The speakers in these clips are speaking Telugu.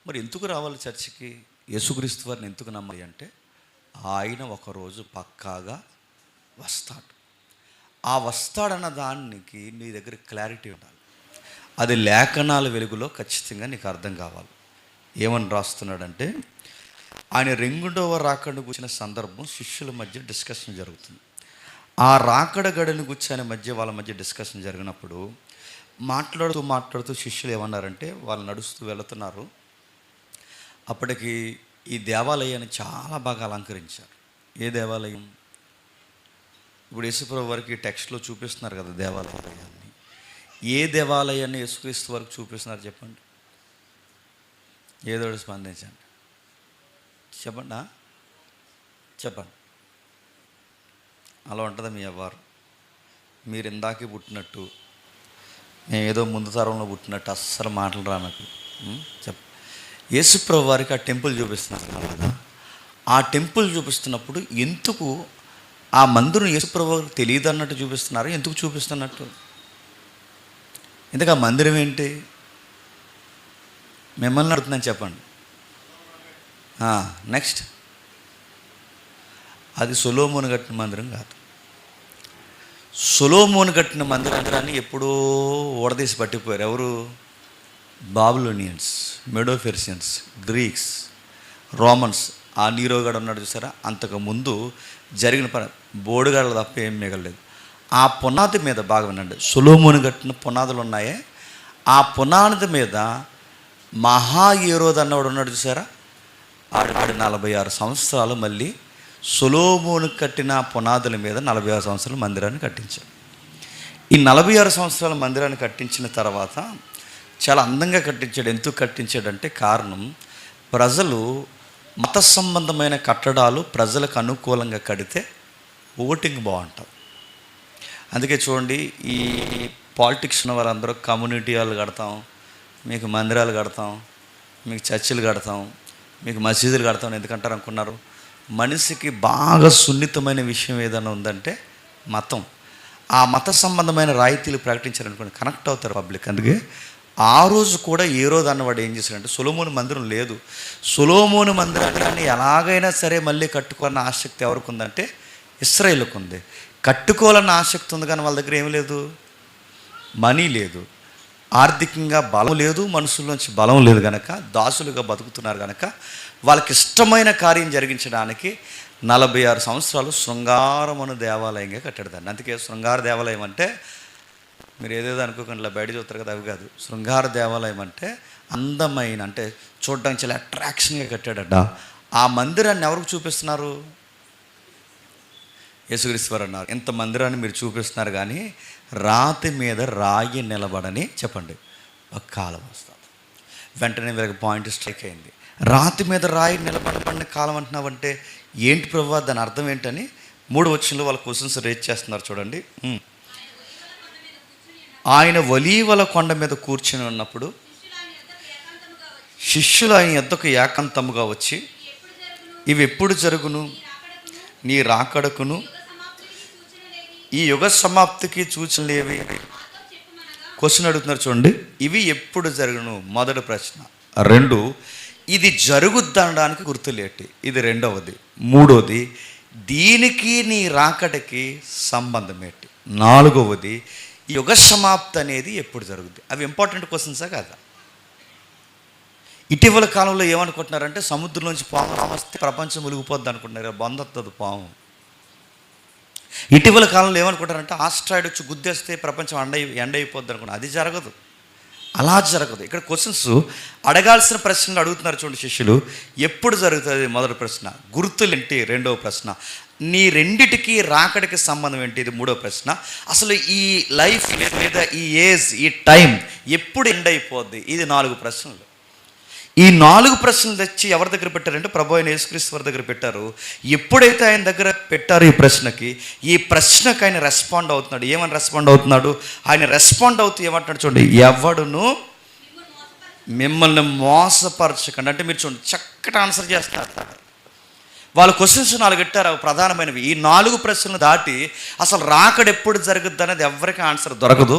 మరి ఎందుకు రావాలి చర్చికి? యేసుక్రీస్తు వారిని ఎందుకు నమ్మాలి అంటే ఆయన ఒకరోజు పక్కాగా వస్తాడు. ఆ వస్తాడన్న దానికి నీ దగ్గర క్లారిటీ ఉండాలి. అది లేఖనాల వెలుగులో ఖచ్చితంగా నీకు అర్థం కావాలి. ఏమని రాస్తున్నాడంటే, ఆయన రెండవ రాకడను గురించిన సందర్భం శిష్యుల మధ్య డిస్కషన్ జరుగుతుంది. ఆ రాకడ గడిని గురించి ఆయన వాళ్ళ మధ్య డిస్కషన్ జరిగినప్పుడు మాట్లాడుతూ శిష్యులు ఏమన్నారంటే, వాళ్ళు నడుస్తూ వెళుతున్నారు. అప్పటికి ఈ దేవాలయాన్ని చాలా బాగా అలంకరించారు. ఏ దేవాలయం? ఇప్పుడు యేసుప్రభు వారికి టెక్స్ట్లో చూపిస్తున్నారు కదా దేవాలయాన్ని. ఏ దేవాలయాన్ని యేసుక్రీస్తు వరకు చూపిస్తున్నారు చెప్పండి? ఏదో స్పందించండి, చెప్పండి. అలా ఉంటుందా మీ అవ్వారు? మీరు ఇందాకే పుట్టినట్టు, మేము ఏదో ముందు తరంలో పుట్టినట్టు అస్సలు మాటలు రా నాకు. యేసుప్రభు వారికి ఆ టెంపుల్ చూపిస్తున్నారు కదా. ఆ టెంపుల్ చూపిస్తున్నప్పుడు ఎందుకు ఆ మందిరం యేసుప్రభు వారికి తెలియదు అన్నట్టు చూపిస్తున్నారు? ఎందుకు చూపిస్తున్నట్టు? ఎందుకు ఆ మందిరం ఏంటి? మిమ్మల్ని అడుగుతున్నాను, చెప్పండి. నెక్స్ట్, అది సొలొమోను కట్టిన మందిరం కాదు. సొలొమోను కట్టిన మందిరాన్ని ఎప్పుడో ఓడదీసి పట్టిపోయారు. ఎవరు? బాబిలోనియన్స్, మెడోఫెర్షియన్స్, గ్రీక్స్, రోమన్స్. ఆ నీరోగాడు ఉన్నాడు చూసారా, అంతకుముందు జరిగిన పని బోడుగాళ్ళు తప్ప ఏం మిగలలేదు. ఆ పునాది మీద బాగా వినండి, సొలొమోను కట్టిన పునాదులు ఉన్నాయే, ఆ పునాది మీద మహాయేరోదు అన్నవాడు ఉన్నాడు చూసారా, ఆడు 46 సంవత్సరాలు మళ్ళీ సొలొమోను కట్టిన పునాదుల మీద 46 సంవత్సరాల మందిరాన్ని కట్టించాడు. ఈ 46 సంవత్సరాల మందిరాన్ని కట్టించిన తర్వాత చాలా అందంగా కట్టించాడు. ఎందుకు కట్టించాడంటే కారణం, ప్రజలు మత సంబంధమైన కట్టడాలు ప్రజలకు అనుకూలంగా కడితే ఓటింగ్ బాగుంటుంది. అందుకే చూడండి, ఈ పాలిటిక్స్ ఉన్న వారందరూ కమ్యూనిటీ హాల్ కడతాం, మీకు మందిరాలు కడతాం, మీకు చర్చిలు కడతాం, మీకు మసీదులు కడతాం ఎందుకంటారు అనుకున్నారు? మనిషికి బాగా సున్నితమైన విషయం ఏదైనా ఉందంటే మతం. ఆ మత సంబంధమైన రాయితీలు ప్రకటించారనుకోండి, కనెక్ట్ అవుతారు పబ్లిక్. అందుకే ఆ రోజు కూడా ఏ రోజు అన్నవాడు ఏం చేశాడంటే, సొలొమోను మందిరం లేదు, సొలొమోను మందిరాన్ని ఎలాగైనా సరే మళ్ళీ కట్టుకోవాలన్న ఆసక్తి ఎవరికి ఉందంటే ఇశ్రాయేలుకు ఉంది. కట్టుకోవాలన్న ఆసక్తి ఉంది, కానీ వాళ్ళ దగ్గర ఏమీ లేదు, మనీ లేదు, ఆర్థికంగా బలం లేదు, మనుషుల్లోంచి బలం లేదు కనుక దాసులుగా బతుకుతున్నారు కనుక వాళ్ళకి ఇష్టమైన కార్యం జరిగించడానికి 46 సంవత్సరాలు శృంగారమును దేవాలయంగా కట్టాడు దాన్ని. అందుకే శృంగార దేవాలయం అంటే మీరు ఏదేదో అనుకోకుండా ఇలా బయట చూస్తారు కదా, అవి కాదు. శృంగార దేవాలయం అంటే అందమైన, అంటే చూడడానికి చాలా అట్రాక్షన్గా కట్టాడట. ఆ మందిరాన్ని ఎవరికి చూపిస్తున్నారు? యేసుక్రీస్తు అన్నారు, ఇంత మందిరాన్ని మీరు చూపిస్తున్నారు కానీ రాతి మీద రాయి నిలబడని చెప్పండి ఒక కాలం వస్తుంది. వెంటనే వీళ్ళకి పాయింట్ స్ట్రైక్ అయింది. రాతి మీద రాయి నిలబడబడిన కాలం అంటున్నావంటే ఏంటి ప్రభువా, దాని అర్థం ఏంటని 3వ వచనంలో వాళ్ళ క్వశ్చన్స్ రేజ్ చేస్తున్నారు. చూడండి, ఆయన ఒలీవల కొండ మీద కూర్చుని ఉన్నప్పుడు శిష్యులు ఆయన యొద్దకు ఏకాంతముగా వచ్చి, ఇవి ఎప్పుడు జరుగును? నీ రాకడకును ఈ యుగ సమాప్తికి సూచనలేవి? క్వశ్చన్ అడుగుతున్నారు చూడండి. ఇవి ఎప్పుడు జరుగును? మొదటి ప్రశ్న. 2, ఇది జరుగుద్దనడానికి గుర్తులేటి? ఇది 2వది. 3వది, దీనికి నీ రాకడకి సంబంధం ఏంటి? 4వది, యుగ సమాప్తి అనేది ఎప్పుడు జరుగుద్ది? అవి ఇంపార్టెంట్ క్వశ్చన్సా కాదా? ఇటీవల కాలంలో ఏమనుకుంటున్నారంటే సముద్రంలోంచి పాము వస్తే ప్రపంచం మునిగిపోద్ది అనుకుంటున్నారు. బందొస్తుంది పాము. ఇటీవల కాలంలో ఏమనుకుంటారంటే ఆస్ట్రాయిడ్ వచ్చి గుద్దేస్తే ప్రపంచం ఎండ అయిపోద్ది అనుకున్నారు. అది జరగదు, అలా జరగదు. ఇక్కడ క్వశ్చన్స్ అడగాల్సిన ప్రశ్నలు అడుగుతున్నారు చూడండి శిష్యులు. ఎప్పుడు జరుగుతుంది? మొదటి ప్రశ్న. గుర్తులేంటి? 2వ ప్రశ్న. నీ రెండిటికి రాకడికి సంబంధం ఏంటి? ఇది 3వ ప్రశ్న. అసలు ఈ లైఫ్ లేదా ఈ ఏజ్, ఈ టైం ఎప్పుడు ఎండ్ అయిపోద్ది? ఇది 4 ప్రశ్నలు. ఈ 4 ప్రశ్నలు తెచ్చి ఎవరి దగ్గర పెట్టారంటే ప్రభు అయిన యేసుక్రీస్తు వారి దగ్గర పెట్టారు. ఎప్పుడైతే ఆయన దగ్గర పెట్టారు ఈ ప్రశ్నకు ఆయన రెస్పాండ్ అవుతున్నాడు. ఏమని రెస్పాండ్ అవుతున్నాడు? ఆయన రెస్పాండ్ అవుతూ ఏమంటున్నాడు చూడండి, ఎవడును మిమ్మల్ని మోసపరచకండి. అంటే మీరు చూడండి, చక్కటి ఆన్సర్ చేస్తారు. వాళ్ళ క్వశ్చన్స్ 4 పెట్టారు, ప్రధానమైనవి. ఈ 4 ప్రశ్నలు దాటి అసలు రాకడ ఎప్పుడు జరుగుద్ది అనేది ఎవరికి ఆన్సర్ దొరకదు.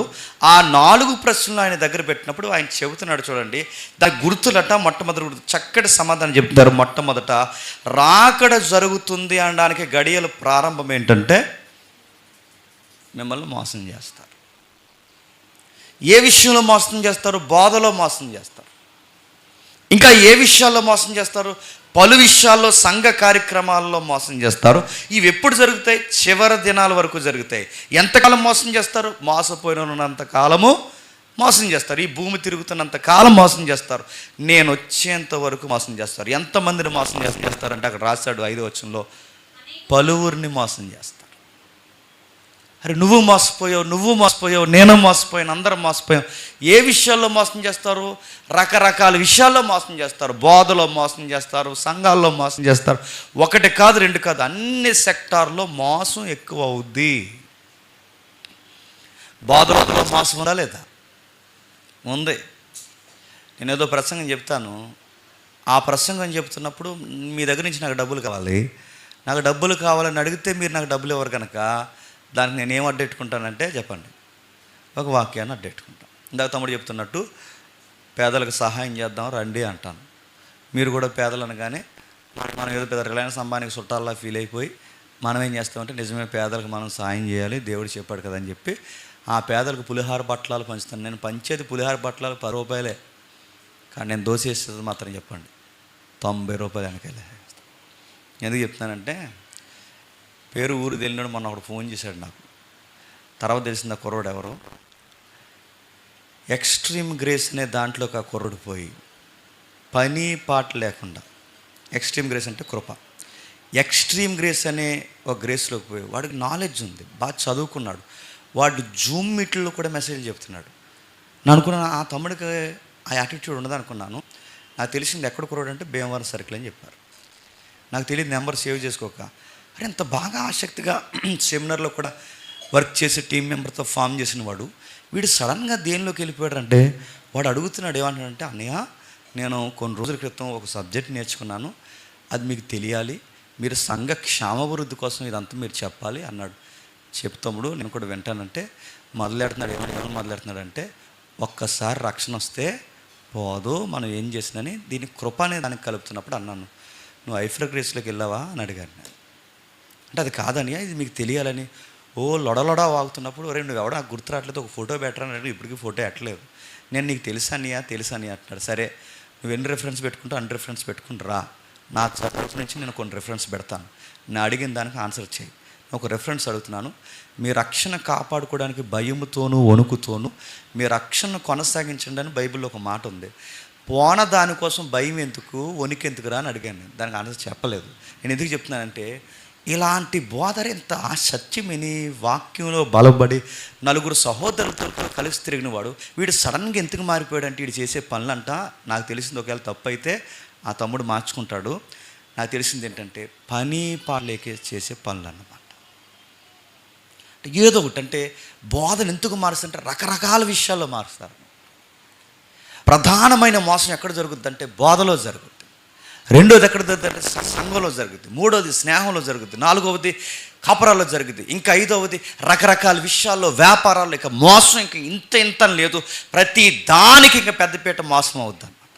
ఆ 4 ప్రశ్నలు ఆయన దగ్గర పెట్టినప్పుడు ఆయన చెబుతున్నాడు, చూడండి దాని గుర్తులట. మొట్టమొదటి గుర్తు చక్కటి సమాధానం చెప్తున్నారు. మొట్టమొదట రాకడ జరుగుతుంది అనడానికి గడియల ప్రారంభం ఏంటంటే మిమ్మల్ని మోసం చేస్తారు. ఏ విషయంలో మోసం చేస్తారు? బోధలో మోసం చేస్తారు. ఇంకా ఏ విషయాల్లో మోసం చేస్తారు? పలు విషయాల్లో, సంఘ కార్యక్రమాల్లో మోసం చేస్తారు. ఇవి ఎప్పుడు జరుగుతాయి? చివరి దినాల వరకు జరుగుతాయి. ఎంతకాలం మోసం చేస్తారు? మోసపోయినంత కాలము మోసం చేస్తారు. ఈ భూమి తిరుగుతున్నంత కాలం మోసం చేస్తారు. నేను వచ్చేంత వరకు మోసం చేస్తారు. ఎంతమందిని మోసం చేస్తారంటే అక్కడ రాశాడు 5వ వచనంలో, పలువురిని మోసం చేస్తారు. అరే నువ్వు మోసపోయావు, నేను మోసపోయాను, అందరం మోసపోయాం. ఏ విషయాల్లో మోసం చేస్తారు? రకరకాల విషయాల్లో మోసం చేస్తారు. బోధలో మోసం చేస్తారు, సంఘాల్లో మోసం చేస్తారు. 1 కాదు 2 కాదు, అన్ని సెక్టార్లో మోసం ఎక్కువ అవుద్ది. బోధలో మోసం ఉందా లేదా? ఉంది. నేను ఏదో ప్రసంగం చెప్తాను, ఆ ప్రసంగం చెప్తున్నప్పుడు మీ దగ్గర నుంచి నాకు డబ్బులు కావాలని అడిగితే మీరు నాకు డబ్బులు ఇవ్వరు కనుక దానికి నేనేం అడ్డెట్టుకుంటానంటే చెప్పండి, ఒక వాక్యాన్ని అడ్డెట్టుకుంటాను. ఇందాక తమ్ముడు చెప్తున్నట్టు పేదలకు సహాయం చేద్దాం రండి అంటాను. మీరు కూడా పేదలు అనగానే మనం ఏదో పెద్ద రిలయన్స్ అంబానీకి చుట్టాల్లా ఫీల్ అయిపోయి మనం ఏం చేస్తామంటే నిజమే పేదలకు మనం సహాయం చేయాలి, దేవుడు చెప్పాడు కదా అని చెప్పి ఆ పేదలకు పులిహార బట్టలాలు పంచుతాను. నేను పంచేది పులిహార బట్టలాలు 10 రూపాయలే, కానీ నేను దోసేసేది మాత్రం చెప్పండి 90 రూపాయలు వెనకాలే. ఎందుకు చెప్తున్నానంటే పేరు ఊరు తెలియడు. మొన్న ఒకడు ఫోన్ చేశాడు నాకు, తర్వాత తెలిసింది ఆ కుర్రోడు ఎవరు. ఎక్స్ట్రీమ్ గ్రేస్ అనే దాంట్లోకి ఆ కుర్రోడు పోయి పని పాట లేకుండా, ఎక్స్ట్రీమ్ గ్రేస్ అంటే కృప, ఎక్స్ట్రీమ్ గ్రేస్ అనే ఒక గ్రేస్లోకి పోయి వాడికి నాలెడ్జ్ ఉంది, బాగా చదువుకున్నాడు. వాడు జూమ్ మీట్లో కూడా మెసేజ్ చెప్తున్నాడు. నేను అనుకున్నాను ఆ తమ్ముడికి ఆ యాటిట్యూడ్ ఉండదు అనుకున్నాను. నాకు తెలిసింది ఎక్కడ కుర్రోడు అంటే భీమవరం సర్కిల్ అని చెప్పారు. నాకు తెలియదు, నెంబర్ సేవ్ చేసుకోక. అరే ఎంత బాగా ఆసక్తిగా సెమినార్లో కూడా వర్క్ చేసి టీం మెంబర్తో ఫామ్ చేసిన వాడు, వీడు సడన్గా దేనిలోకి వెళ్ళిపోయాడు అంటే వాడు అడుగుతున్నాడు, ఏమంటాడంటే అన్నయ్య నేను కొన్ని రోజుల క్రితం ఒక సబ్జెక్ట్ నేర్చుకున్నాను, అది మీకు తెలియాలి, మీరు సంఘ క్షేమాభివృద్ధి కోసం ఇదంతా మీరు చెప్పాలి అన్నాడు. చెప్తాముడు నేను కూడా వింటానంటే మొదలెడుతున్నాడంటే ఒక్కసారి రక్షణ వస్తే పోదు, మనం ఏం చేసినని దీన్ని కృప అనే దానికి కలుపుతున్నప్పుడు అన్నాను, నువ్వు ఐఫ్రా గ్రేస్లోకి వెళ్ళావా అని అడిగాను నేను. అంటే అది కాదని ఇది మీకు తెలియాలని లొడలొడా వాగుతున్నప్పుడు ఒరే నువ్వు ఎవడో నాకు గుర్తు రావట్లేదు, ఒక ఫోటో పెట్టరాని ఇప్పటికీ ఫోటో ఎట్టలేదు. నేను నీకు తెలుసా అని అంటున్నాడు. సరే నువ్వు ఎన్ని రెఫరెన్స్ పెట్టుకుంటా అన్ని రెఫరెన్స్ పెట్టుకుని రా, నా తరఫు నుంచి నేను కొన్ని రెఫరెన్స్ పెడతాను, నేను అడిగిన దానికి ఆన్సర్ చేయి. ఒక రెఫరెన్స్ అడుగుతున్నాను, మీ రక్షణ కాపాడుకోవడానికి భయముతోనూ వణుకుతోనూ మీ రక్షణను కొనసాగించండి అని బైబిల్లో ఒక మాట ఉంది. పోన దానికోసం భయం ఎందుకు, వణికెందుకు రా అని అడిగాను నేను. దానికి ఆన్సర్ చెప్పలేదు. నేను ఎందుకు చెప్తున్నానంటే ఇలాంటి బోధన ఎంత సత్యమని వాక్యంలో బలపడి నలుగురు సహోదరులతో కలిసి తిరిగిన వాడు వీడు సడన్గా ఎందుకు మారిపోయాడంటే వీడు చేసే పనులంట నాకు తెలిసింది ఒకవేళ తప్పు అయితే ఆ తమ్ముడు మార్చుకుంటాడు. నాకు తెలిసింది ఏంటంటే పని పాలేకే చేసే పనులు అన్నమాట. ఏదో ఒకటి అంటే బోధన ఎందుకు మారుస్తుంటే రకరకాల విషయాల్లో మారుస్తారు. ప్రధానమైన మోసం ఎక్కడ జరుగుద్దంటే బోధలో జరుగుద్ది. రెండోది ఎక్కడ జరుగుతుందంటే సంఘంలో జరుగుద్ది. మూడోది స్నేహంలో జరుగుద్ది. నాలుగవది కాపురాల్లో జరుగుద్ది. ఇంకా ఐదవది రకరకాల విషయాల్లో, వ్యాపారాల్లో. ఇక మోసం ఇంకా ఇంత లేదు, ప్రతి దానికి ఇంకా పెద్దపీట మోసం అవుద్ది అన్నమాట.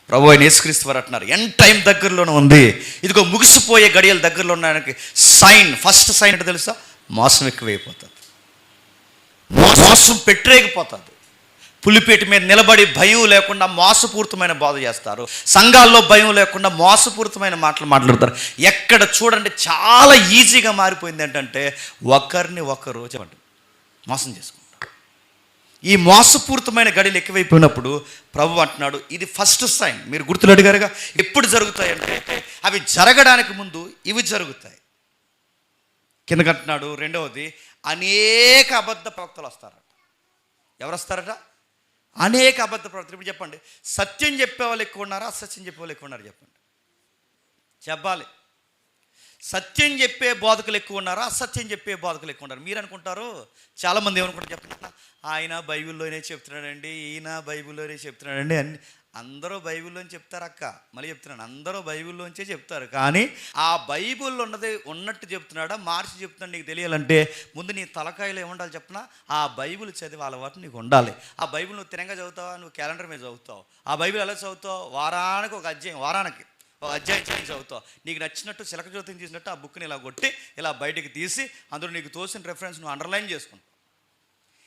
ప్రభువైన యేసుక్రీస్తు వారు అంటున్నారు ఎండ్ టైం దగ్గరలోనే ఉంది, ఇదిగో ముగిసిపోయే గడియల దగ్గరలో ఉండడానికి సైన్, ఫస్ట్ సైన్ అంటే తెలుసా? మోసం ఎక్కువైపోతుంది, మోసం పెట్టరేగిపోతుంది. పులిపేట మీద నిలబడి భయం లేకుండా మోసపూరితమైన బోధ చేస్తారు. సంఘాల్లో భయం లేకుండా మోసపూరితమైన మాటలు మాట్లాడతారు. ఎక్కడ చూడండి చాలా ఈజీగా మారిపోయింది ఏంటంటే ఒకరిని ఒకరు చెప్పండి మోసం చేసుకుంటారు. ఈ మోసపూరితమైన గడియలు ఎక్కువైపోయినప్పుడు ప్రభు అంటున్నాడు ఇది ఫస్ట్ సైన్. మీరు గుర్తులు అడిగారుగా ఎప్పుడు జరుగుతాయి అంటే అవి జరగడానికి ముందు ఇవి జరుగుతాయి. కిందకంటున్నాడు రెండవది అనేక అబద్ధ ప్రవక్తలు వస్తారట. ఎవరు వస్తారట? అనేక అబద్ధ ప్రవక్తలు. ఇప్పుడు చెప్పండి, సత్యం చెప్పేవాళ్ళు ఎక్కువ ఉన్నారా, అసత్యం చెప్పేవాళ్ళు ఎక్కువ ఉన్నారు? చెప్పండి, చెప్పాలి. సత్యం చెప్పే బోధకులు ఎక్కువ ఉన్నారా, అసత్యం చెప్పే బోధకులు ఎక్కువ ఉన్నారు? మీరు అనుకుంటారు, చాలామంది ఏమనుకుంటారు చెప్పండి, ఆయన బైబిల్లోనే చెప్తున్నాడండి, ఈయన బైబిల్లోనే చెప్తున్నాడండి అని అందరూ బైబిల్లోంచి చెప్తారు అక్క, మళ్ళీ చెప్తున్నాను, అందరూ బైబిల్లోంచే చెప్తారు. కానీ ఆ బైబిల్లో ఉన్నది ఉన్నట్టు చెప్తున్నాడా మార్చి చెప్తున్నాడు నీకు తెలియాలంటే ముందు నీ తలకాయలో ఏముండాలి చెప్పనా? ఆ బైబిల్ చదివి అలవాటు నీకు ఉండాలి. ఆ బైబిల్ నువ్వు తినంగా చదువుతావా? నువ్వు క్యాలెండర్ మీద చదువుతావు. ఆ బైబిల్ ఎలా చదువుతావు? వారానికి ఒక అధ్యాయం చదువుతావు. నీకు నచ్చినట్టు చిలక జ్యోతిని తీసినట్టు ఆ బుక్ని ఇలా కొట్టి ఇలా బయటికి తీసి అందులో నీకు తోసిన రెఫరెన్స్ నువ్వు అండర్లైన్ చేసుకుంటావు.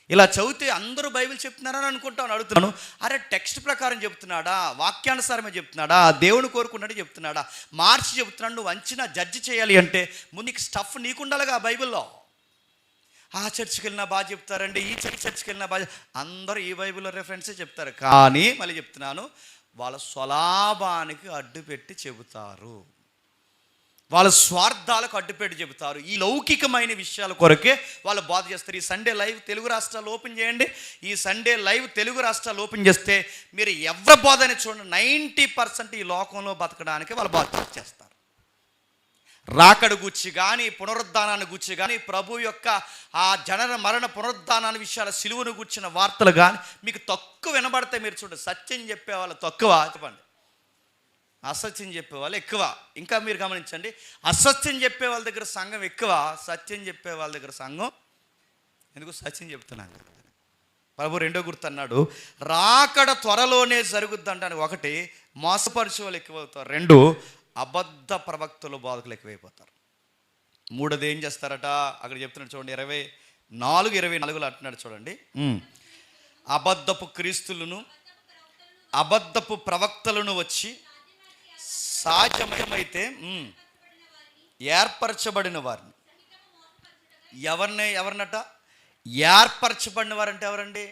ఇలా చదివితే అందరూ బైబిల్ చెప్తున్నారని అనుకుంటాను. అడుగుతున్నాను, అరే టెక్స్ట్ ప్రకారం చెప్తున్నాడా, వాక్యానుసారమే చెప్తున్నాడా, దేవుని కోరుకున్నట్టు చెప్తున్నాడా, మార్చి చెప్తున్నాడు? నువ్వు అంచనా జడ్జి చేయాలి అంటే ముందు నీకు స్టఫ్ నీకుండాలిగా బైబిల్లో. ఆ చర్చికి వెళ్ళినా బాగా చెప్తారండి, ఈ చర్చికి వెళ్ళినా బాగా, అందరూ ఈ బైబిల్లో రెఫరెన్సే చెప్తారు. కానీ మళ్ళీ చెప్తున్నాను, వాళ్ళ స్వలాభానికి అడ్డుపెట్టి చెబుతారు, వాళ్ళ స్వార్థాలకు అడ్డుపెట్టి చెబుతారు. ఈ లౌకికమైన విషయాల కొరకే వాళ్ళు బోధ చేస్తారు. ఈ సండే లైవ్ తెలుగు రాష్ట్రాలు ఓపెన్ చేయండి. ఈ సండే లైవ్ తెలుగు రాష్ట్రాలు ఓపెన్ చేస్తే మీరు ఎవరి బోధని చూడండి, 90% ఈ లోకంలో బతకడానికి వాళ్ళు బోధ చేస్తారు. రాకడ గుచ్చి కానీ, పునరుద్ధానాన్ని గుచ్చి కానీ, ప్రభు యొక్క ఆ జనన మరణ పునరుద్ధానాన్ని విషయాల సిలువను గుచ్చిన వార్తలు కానీ మీకు తక్కువ వినబడితే మీరు చూడండి. సత్యం చెప్పేవాళ్ళు తక్కువ, చెప్పండి, అసత్యం చెప్పేవాళ్ళు ఎక్కువ. ఇంకా మీరు గమనించండి, అసత్యం చెప్పే వాళ్ళ దగ్గర సంఘం ఎక్కువ, సత్యం చెప్పే వాళ్ళ దగ్గర సంఘం ఎందుకు? సత్యం చెప్తున్నాను. ప్రభు రెండో గుర్తు అన్నాడు, రాకడ త్వరలోనే జరుగుద్ది అంటాను. ఒకటి, మోసపరిచే వాళ్ళు ఎక్కువ అవుతారు. రెండు, అబద్ధ ప్రవక్తలు బోధకులు ఎక్కువైపోతారు. మూడోది ఏం చేస్తారట? అక్కడ చెప్తున్నాడు చూడండి, 24:24 అంటున్నాడు చూడండి, అబద్ధపు క్రీస్తులను అబద్ధపు ప్రవక్తలను వచ్చి సాధ్యమైతే ఏర్పరచబడిన వారిని. ఎవరినట? ఏర్పరచబడిన వారంటే ఎవరండి?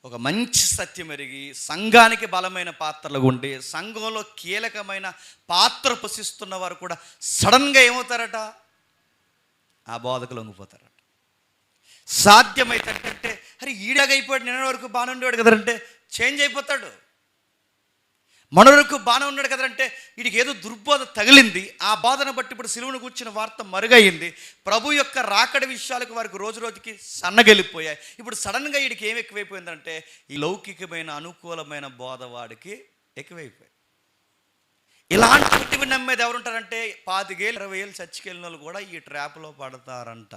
ఒక మంచి సత్యం ఎరిగి సంఘానికి బలమైన పాత్రలు ఉండి సంఘంలో కీలకమైన పాత్ర పోషిస్తున్న వారు కూడా సడన్గా ఏమవుతారట? ఆ బోధకులు లొంగిపోతారట. సాధ్యమైతే అంటే అరే ఈడగైపోయాడు, నిన్న వరకు బాగానే ఉండేవాడు కదంటే చేంజ్ అయిపోతాడు. మనవరకు బాగానే ఉన్నాడు కదంటే వీడికి ఏదో దుర్బోధ తగిలింది, ఆ బాధను బట్టి ఇప్పుడు సిలువను కూర్చున్న వార్త మరుగయింది. ప్రభు యొక్క రాకడ విషయాలకు వారికి రోజు రోజుకి సన్నగెలిపోయాయి. ఇప్పుడు సడన్గా వీడికి ఏమి ఎక్కువైపోయిందంటే ఈ లౌకికమైన అనుకూలమైన బోధ వాడికి ఎక్కువైపోయాయి. ఇలాంటివి నమ్మేది ఎవరుంటారంటే 25,000 20,000 చర్చికి వెళ్ళిన వాళ్ళు కూడా ఈ ట్రాప్లో పడతారంట.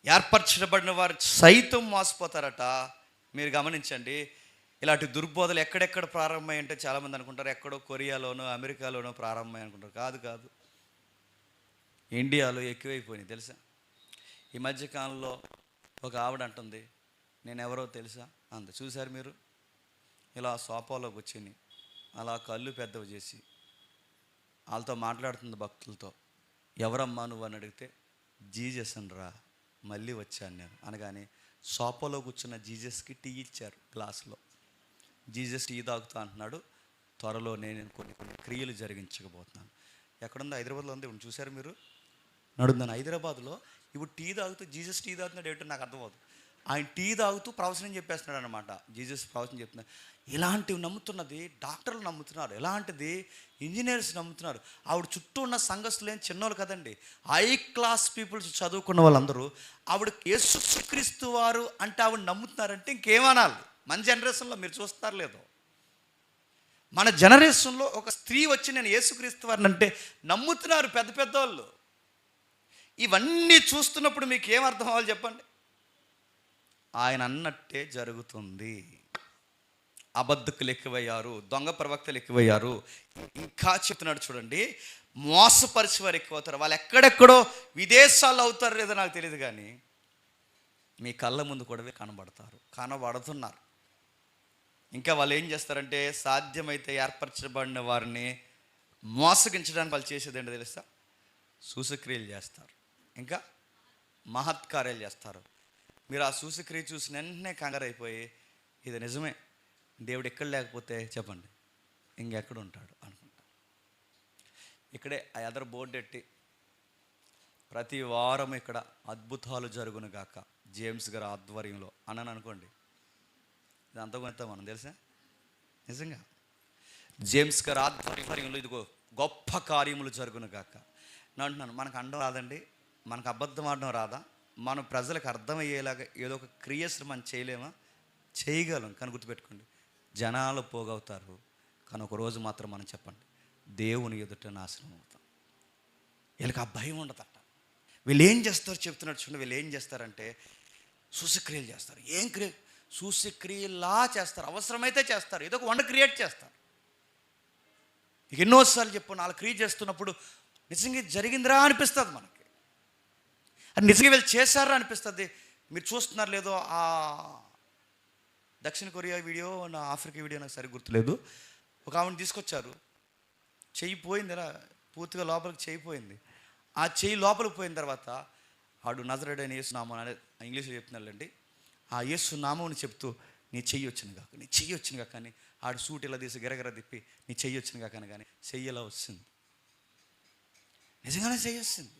ఏర్పరచబడిన వారు సైతం మోసపోతారట. మీరు గమనించండి, ఇలాంటి దుర్బోధలు ఎక్కడెక్కడ ప్రారంభమై అంటే చాలామంది అనుకుంటారు ఎక్కడో కొరియాలోనో అమెరికాలోనో ప్రారంభమై అనుకుంటారు. కాదు, ఇండియాలో ఎక్కువైపోయినాయి తెలుసా. ఈ మధ్యకాలంలో ఒక ఆవిడ అంటుంది, నేను ఎవరో తెలుసా అంత. చూశారు మీరు? ఇలా సోఫాలో కూర్చొని అలా కళ్ళు పెద్దవి చేసి వాళ్ళతో మాట్లాడుతుంది భక్తులతో. ఎవరమ్మా నువ్వు అని అడిగితే జీజస్ అనరా, మళ్ళీ వచ్చాను నేను అనగానే సోఫాలో కూర్చున్న జీజస్కి టీ ఇచ్చారు గ్లాసులో. జీజస్ టీ తాగుతా అంటున్నాడు, త్వరలో నేను కొన్ని క్రియలు జరిగించకపోతున్నాను. ఎక్కడుందో? హైదరాబాద్లో ఉంది. ఇప్పుడు చూశారు మీరు? నడుందని హైదరాబాద్లో ఇప్పుడు టీ తాగుతూ జీజస్ టీ తాగుతున్నాడు ఏంటో నాకు అర్థమవుతుంది. ఆయన టీ తాగుతూ ప్రవచనం చెప్పేస్తున్నాడు అనమాట. జీజస్ ప్రవచనం చెప్తున్నాడు. ఇలాంటివి నమ్ముతున్నది డాక్టర్లు నమ్ముతున్నారు, ఎలాంటిది ఇంజనీర్స్ నమ్ముతున్నారు. ఆవిడ చుట్టూ ఉన్న సంఘస్థులు ఏం చిన్నోళ్ళు కదండి, హై క్లాస్ పీపుల్స్ చదువుకున్న వాళ్ళందరూ ఆవిడ యేసుక్రీస్తు వారు అంటే ఆవిడ నమ్ముతున్నారంటే ఇంకేమనాలి? మన జనరేషన్లో మీరు చూస్తున్నారు లేదో, మన జనరేషన్లో ఒక స్త్రీ వచ్చి నేను యేసుక్రీస్తు వారిని అంటే నమ్ముతున్నారు పెద్ద పెద్దవాళ్ళు. ఇవన్నీ చూస్తున్నప్పుడు మీకు ఏమర్థం అవ్వాలి చెప్పండి? ఆయన అన్నట్టే జరుగుతుంది. అబద్ధకులు ఎక్కువయ్యారు, దొంగ ప్రవక్తలు ఎక్కువయ్యారు. ఇంకా చెప్తున్నాడు చూడండి, మోసపరిచి వారు ఎక్కువ అవుతారు. వాళ్ళు ఎక్కడెక్కడో విదేశాల్లో అవుతారు లేదో నాకు తెలియదు, కానీ మీ కళ్ళ ముందు కూడా కనబడుతున్నారు. ఇంకా వాళ్ళు ఏం చేస్తారంటే సాధ్యమైతే ఏర్పరచబడిన వారిని మోసగించడానికి వాళ్ళు చేసేది ఏంటో తెలుసా? సూచక్రియలు చేస్తారు, ఇంకా మహత్కార్యాలు చేస్తారు. మీరు ఆ సూచక్రియ చూసిన వెంటనే కంగారు అయిపోయి ఇది నిజమే, దేవుడు ఎక్కడ లేకపోతే చెప్పండి ఇంకెక్కడ ఉంటాడు అనుకుంటా. ఇక్కడే ఆ ఎదరు బోర్డు ఎట్టి ప్రతి వారం ఇక్కడ అద్భుతాలు జరుగును గాక జేమ్స్ గారి ఆధ్వర్యంలో అన్నాను అనుకోండి, ఇది అంతగొంత మనం తెలుసా? నిజంగా జేమ్స్ గారి ఆధ్వర్యంలో ఇదిగో గొప్ప కార్యములు జరుగును గాక నేను అంటున్నాను. మనకు అండం రాదండి, మనకు అబద్ధం ఆడడం రాదా? మన ప్రజలకు అర్థమయ్యేలాగా ఏదో ఒక క్రియస్ మనం చేయలేమా? చేయగలం. కానీ గుర్తుపెట్టుకోండి, జనాలు పోగవుతారు, కానీ ఒకరోజు మాత్రం మనం చెప్పండి, దేవుని ఎదుట నాశనం అవుతాం. వీళ్ళకి ఆ భయం ఉండదట. వీళ్ళు ఏం చేస్తారు చెప్తున్నట్టు చూడండి. వీళ్ళు ఏం చేస్తారంటే సూచక్రియలు చేస్తారు. ఏం సూచక్రియలా చేస్తారు, అవసరమైతే చేస్తారు, ఏదో ఒక వంట క్రియేట్ చేస్తారు. ఎన్నోసార్లు చెప్పు, 4 క్రియేట్ చేస్తున్నప్పుడు నిజంగా జరిగిందిరా అనిపిస్తుంది మనకి, అది నిజంగా వీళ్ళు చేశారా అనిపిస్తుంది. మీరు చూస్తున్నారు లేదో, ఆ దక్షిణ కొరియా వీడియో, నా ఆఫ్రికా వీడియో నాకు సరిగ్గా గుర్తులేదు. ఒక ఆవిడని తీసుకొచ్చారు, చెయ్యి పోయింది, ఇలా పూర్తిగా లోపలికి చెయ్యి పోయింది. ఆ చెయ్యి లోపలికి పోయిన తర్వాత ఆడు నజరేయుడైన యేసు నామం అనేది ఇంగ్లీష్లో చెప్తున్నాళ్ళండి, ఆ యేసు నామముని చెప్తూ నీ చెయ్యి వచ్చింది కాక, నీ చెయ్యి వచ్చింది కాక అని ఆడు సూట్ ఇలా తీసి గిరగిర తిప్పి నీ చెయ్యి వచ్చింది కాక కానీ చెయ్యి ఇలా వస్తుంది. నిజంగానే చెయ్యి వస్తుంది.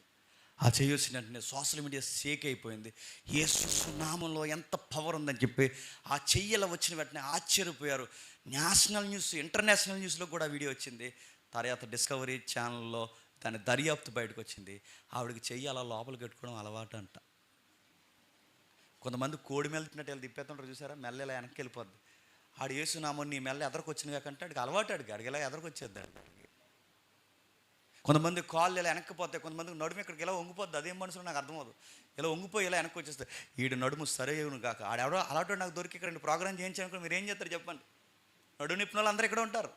ఆ చెయ్యి వచ్చిన వెంటనే సోషల్ మీడియా షేక్ అయిపోయింది. యేసు నామంలో ఎంత పవర్ ఉందని చెప్పి ఆ చెయ్యిలా వచ్చిన వెంటనే ఆశ్చర్యపోయారు. నేషనల్ న్యూస్, ఇంటర్నేషనల్ న్యూస్లో కూడా వీడియో వచ్చింది. తర్వాత డిస్కవరీ ఛానల్లో దాని దర్యాప్తు బయటకు వచ్చింది. ఆవిడకి చెయ్యి అలా లోపలికి పెట్టుకోవడం అలవాటు అంట. కొంతమంది కోడి మెల్లుతున్నట్టు వెళ్ళి తిప్పేస్తుంటారు చూసారా, మెల్ల ఇలా వెనక్కి వెళ్ళిపోద్ది. ఆడు యేసునామం నీ మెల్ల ఎదరికి వచ్చింది కాకంటే ఆడికి అలవాటు, ఆడికి ఇలా ఎదరికి వచ్చేద్ది ఆడికి. కొంతమంది కాళ్ళు ఇలా వెనక్కిపోతాయి, కొంతమందికి నడుము ఇక్కడికి ఇలా వంగిపోద్ది. అదేం మనుషులు నాకు అర్థమవుతుంది. ఇలా వంగిపోయి ఇలా వెనక్కి వచ్చేస్తాయి. ఈడు నడుము సరైన కాక ఆడెవడో అలాంటి నాకు దొరికి ఇక్కడ ప్రోగ్రామ్ చేయించానుకో మీరు ఏం చేస్తారు చెప్పండి? నడుము నిప్పిన వాళ్ళు అందరూ ఇక్కడ ఉంటారు.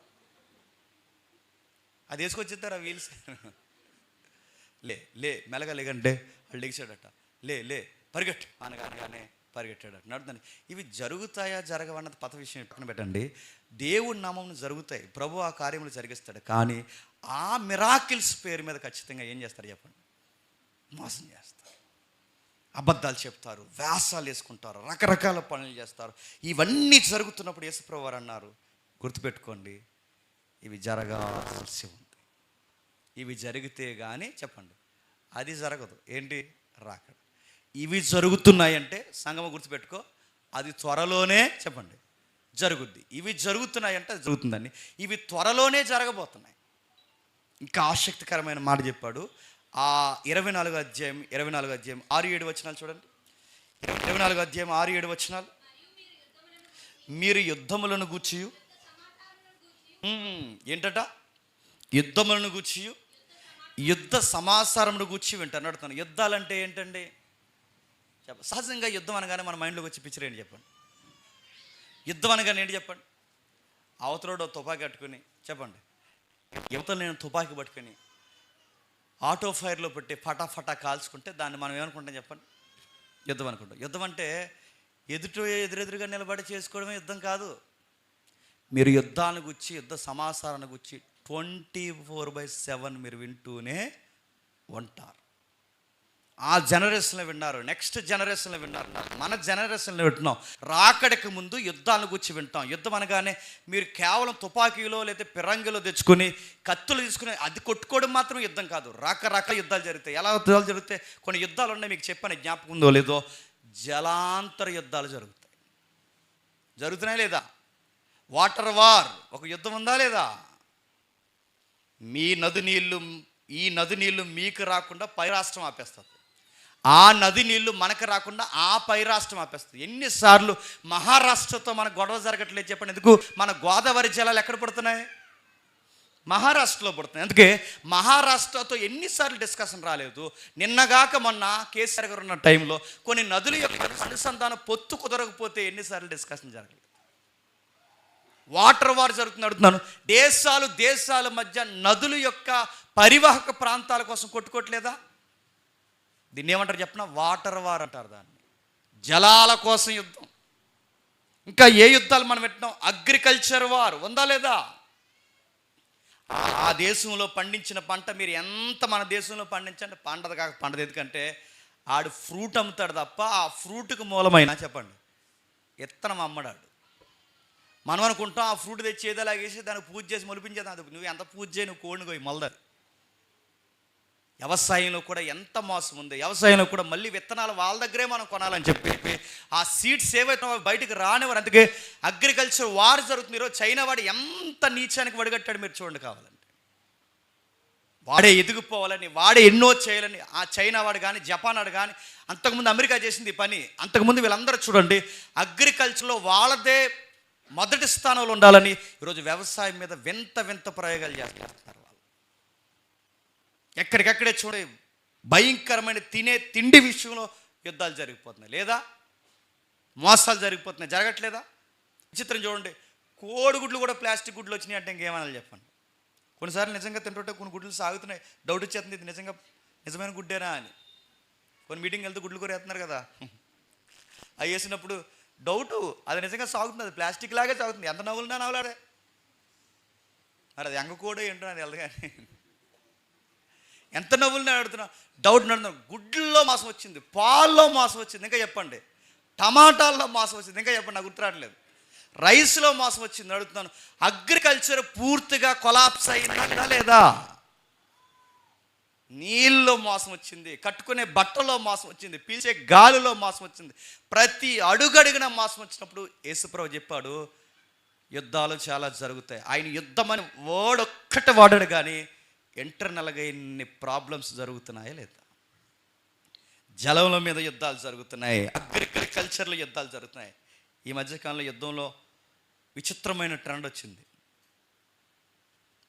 అది వేసుకొచ్చేస్తారు ఆ వీల్స్. లే మెల్లగా లేకంటే వాళ్ళు లెగిసాడట. లే పరిగెట్టు అనగానే పరిగెట్టాడట. నడుతుంది. ఇవి జరుగుతాయా జరగవన్నది పత విషయం పక్కన పెట్టండి. దేవుడి నామం జరుగుతాయి, ప్రభు ఆ కార్యములు జరిగిస్తాడు. కానీ ఆ మిరాకిల్స్ పేరు మీద ఖచ్చితంగా ఏం చేస్తారు చెప్పండి? మోసం చేస్తారు, అబద్ధాలు చెప్తారు, వ్యాసాలు వేసుకుంటారు, రకరకాల పనులు చేస్తారు. ఇవన్నీ జరుగుతున్నప్పుడు యేసుప్రభు వారు అన్నారు, గుర్తుపెట్టుకోండి, ఇవి జరగాల్సి ఉంది. ఇవి జరిగితే కానీ చెప్పండి అది జరగదు. ఏంటి? రాకడ. ఇవి జరుగుతున్నాయంటే సంగమ గుర్తుపెట్టుకో, అది త్వరలోనే చెప్పండి జరుగుద్ది. ఇవి జరుగుతున్నాయంటే అది జరుగుతుందండి. ఇవి త్వరలోనే జరగబోతున్నాయి. ఇంకా ఆసక్తికరమైన మాట చెప్పాడు. ఆ 24వ అధ్యాయం 6-7 వచనాలు చూడండి. 24వ అధ్యాయం 6-7 వచనాలు. మీరు యుద్ధములను గూర్చియు, ఏంటట? యుద్ధములను గూర్చియు, యుద్ధ సమాచారమును గూర్చి వింటాను. అడుగుతాను, యుద్ధాలంటే ఏంటండి? సహజంగా యుద్ధం అనగానే మన మైండ్లోకి వచ్చి పిక్చర్ ఏంటి చెప్పండి? యుద్ధం అనగానే ఏంటి చెప్పండి? అవతలోడు తుపాకీ కట్టుకుని చెప్పండి, యువతలు నేను తుపాకీ పట్టుకుని ఆటో ఫైర్లో పెట్టి ఫటాఫటా కాల్చుకుంటే దాన్ని మనం ఏమనుకుంటాం చెప్పండి? యుద్ధం అనుకుంటాం. యుద్ధం అంటే ఎదురెదురుగా నిలబడి చేసుకోవడమే యుద్ధం కాదు. మీరు యుద్ధాన్ని గురించి, యుద్ధ సమాచారాన్ని గురించి 24/7 మీరు వింటూనే ఉంటారు. ఆ జనరేషన్లో విన్నారు, నెక్స్ట్ జనరేషన్లో విన్నారు, మన జనరేషన్లో వింటున్నాం. రాకడికి ముందు యుద్ధాలను గురించి వింటాం. యుద్ధం అనగానే మీరు కేవలం తుపాకీలో లేదా పిరంగిలో తెచ్చుకొని కత్తులు తీసుకుని అది కొట్టుకోవడం మాత్రం యుద్ధం కాదు. రకరకాల యుద్ధాలు జరుగుతాయి. ఎలా యుద్ధాలు జరుగుతాయి? కొన్ని యుద్ధాలు ఉన్నాయి, మీకు చెప్పాను, జ్ఞాపకం ఉందో లేదో. జలాంతర యుద్ధాలు జరుగుతున్నాయి లేదా? వాటర్ వార్ ఒక యుద్ధం ఉందా లేదా? ఈ నది నీళ్లు మీకు రాకుండా పై రాష్ట్రం ఆపేస్తుంది. ఆ నది నీళ్లు మనకు రాకుండా ఆ పై రాష్ట్రం ఆపేస్తుంది. ఎన్నిసార్లు మహారాష్ట్రతో మన గొడవ జరగట్లేదు చెప్పండి? ఎందుకు? మన గోదావరి జలాలు ఎక్కడ పడుతున్నాయి? మహారాష్ట్రలో పడుతున్నాయి. అందుకే మహారాష్ట్రతో ఎన్నిసార్లు డిస్కషన్ రాలేదు. నిన్నగాక మొన్న కేసీఆర్ గారు ఉన్న టైంలో కొన్ని నదుల యొక్క అనుసంధానం పొత్తు కుదరకపోతే ఎన్నిసార్లు డిస్కషన్ జరగలేదు. వాటర్ వార్ జరుగుతుంది. అడుగుతున్నాను, దేశాల మధ్య నదుల యొక్క పరివాహక ప్రాంతాల కోసం కొట్టుకోవట్లేదా? దీన్ని ఏమంటారు చెప్పిన? వాటర్ వార్ అంటారు దాన్ని. జలాల కోసం యుద్ధం. ఇంకా ఏ యుద్ధాలు మనం పెట్టినాం? అగ్రికల్చర్ వార్ ఉందా లేదా? ఆ దేశంలో పండించిన పంట మీరు ఎంత మన దేశంలో పండించండి, పండదు. ఎందుకంటే ఆడు ఫ్రూట్ అమ్ముతాడు తప్ప ఆ ఫ్రూట్కి మూలమైన చెప్పండి విత్తనం అమ్మడాడు. మనం అనుకుంటాం ఆ ఫ్రూట్ తెచ్చి ఏదో లాగేసి దానికి పూజ చేసి మొలిపించేది. అది నువ్వు ఎంత పూజ చేయి, నువ్వు కోడిని పోయి మొలదారు. వ్యవసాయంలో కూడా ఎంత మోసం ఉంది. వ్యవసాయంలో కూడా మళ్ళీ విత్తనాలు వాళ్ళ దగ్గరే మనం కొనాలని చెప్పి ఆ సీడ్స్ ఏవైతే బయటకు రానివారు. అందుకే అగ్రికల్చర్ వార్ జరుగుతుంది. ఈరోజు చైనా వాడు ఎంత నీచానికి వడిగట్టాడు మీరు చూడండి. కావాలంటే వాడే ఎదిగిపోవాలని, వాడే ఎన్నో చేయాలని ఆ చైనా వాడు కానీ, జపాన్ వాడు కానీ, అంతకుముందు అమెరికా చేసింది ఈ పని. అంతకుముందు వీళ్ళందరూ చూడండి అగ్రికల్చర్లో వాళ్ళదే మొదటి స్థానంలో ఉండాలని ఈరోజు వ్యవసాయం మీద వింత వింత ప్రయోగాలు చేస్తున్నారు వాళ్ళు. ఎక్కడికక్కడే చూడే భయంకరమైన తిండి విషయంలో యుద్ధాలు జరిగిపోతున్నాయి, లేదా మోసాలు జరిగిపోతున్నాయి, జరగట్లేదా? విచిత్రం చూడండి, కోడిగుడ్లు కూడా ప్లాస్టిక్ గుడ్లు వచ్చినాయి అంటే ఇంకేమనాలి చెప్పండి. కొన్నిసార్లు నిజంగా తింటుంటే కొన్ని గుడ్లు సాగుతున్నాయి, డౌట్ వచ్చేస్తుంది ఇది నిజంగా నిజమైన గుడ్డేనా అని. కొన్ని మీటింగ్ వెళ్తే గుడ్లు కూడా వేస్తున్నారు కదా, అవి వేసినప్పుడు డౌటు అది నిజంగా సాగుతుంది, అది ప్లాస్టిక్ లాగే సాగుతుంది. ఎంత నవ్వులున్నా నవ్వులాడే, మరి అది ఎంగ కూడా ఏంటో అది వెళ్ళదు కానీ ఎంత నవ్వులున్నా అడుగుతున్నా, డౌట్ నడుతున్నాను. గుడ్లలో మోసం వచ్చింది, పాల్లో మోసం వచ్చింది, ఇంకా చెప్పండి. టమాటాల్లో మోసం వచ్చింది, ఇంకా చెప్పండి, నాకు గుర్తురావట్లేదు. రైస్లో మోసం వచ్చింది, అడుగుతున్నాను. అగ్రికల్చర్ పూర్తిగా కొలాప్స్ అయిందా లేదా? నీళ్ళలో మోసం వచ్చింది, కట్టుకునే బట్టలో మోసం వచ్చింది, పీల్చే గాలిలో మోసం వచ్చింది, ప్రతి అడుగడుగున మోసం వచ్చినప్పుడు యేసుప్రభు చెప్పాడు యుద్ధాలు చాలా జరుగుతాయి. ఆయన యుద్ధం అని ఓడొక్కటి వాడాడు, కానీ ఇంటర్నల్గా ఎన్ని ప్రాబ్లమ్స్ జరుగుతున్నాయా లేదా? జలముల మీద యుద్ధాలు జరుగుతున్నాయి, అగ్రికల్చర్లో యుద్ధాలు జరుగుతున్నాయి. ఈ మధ్యకాలంలో యుద్ధంలో విచిత్రమైన ట్రెండ్ వచ్చింది,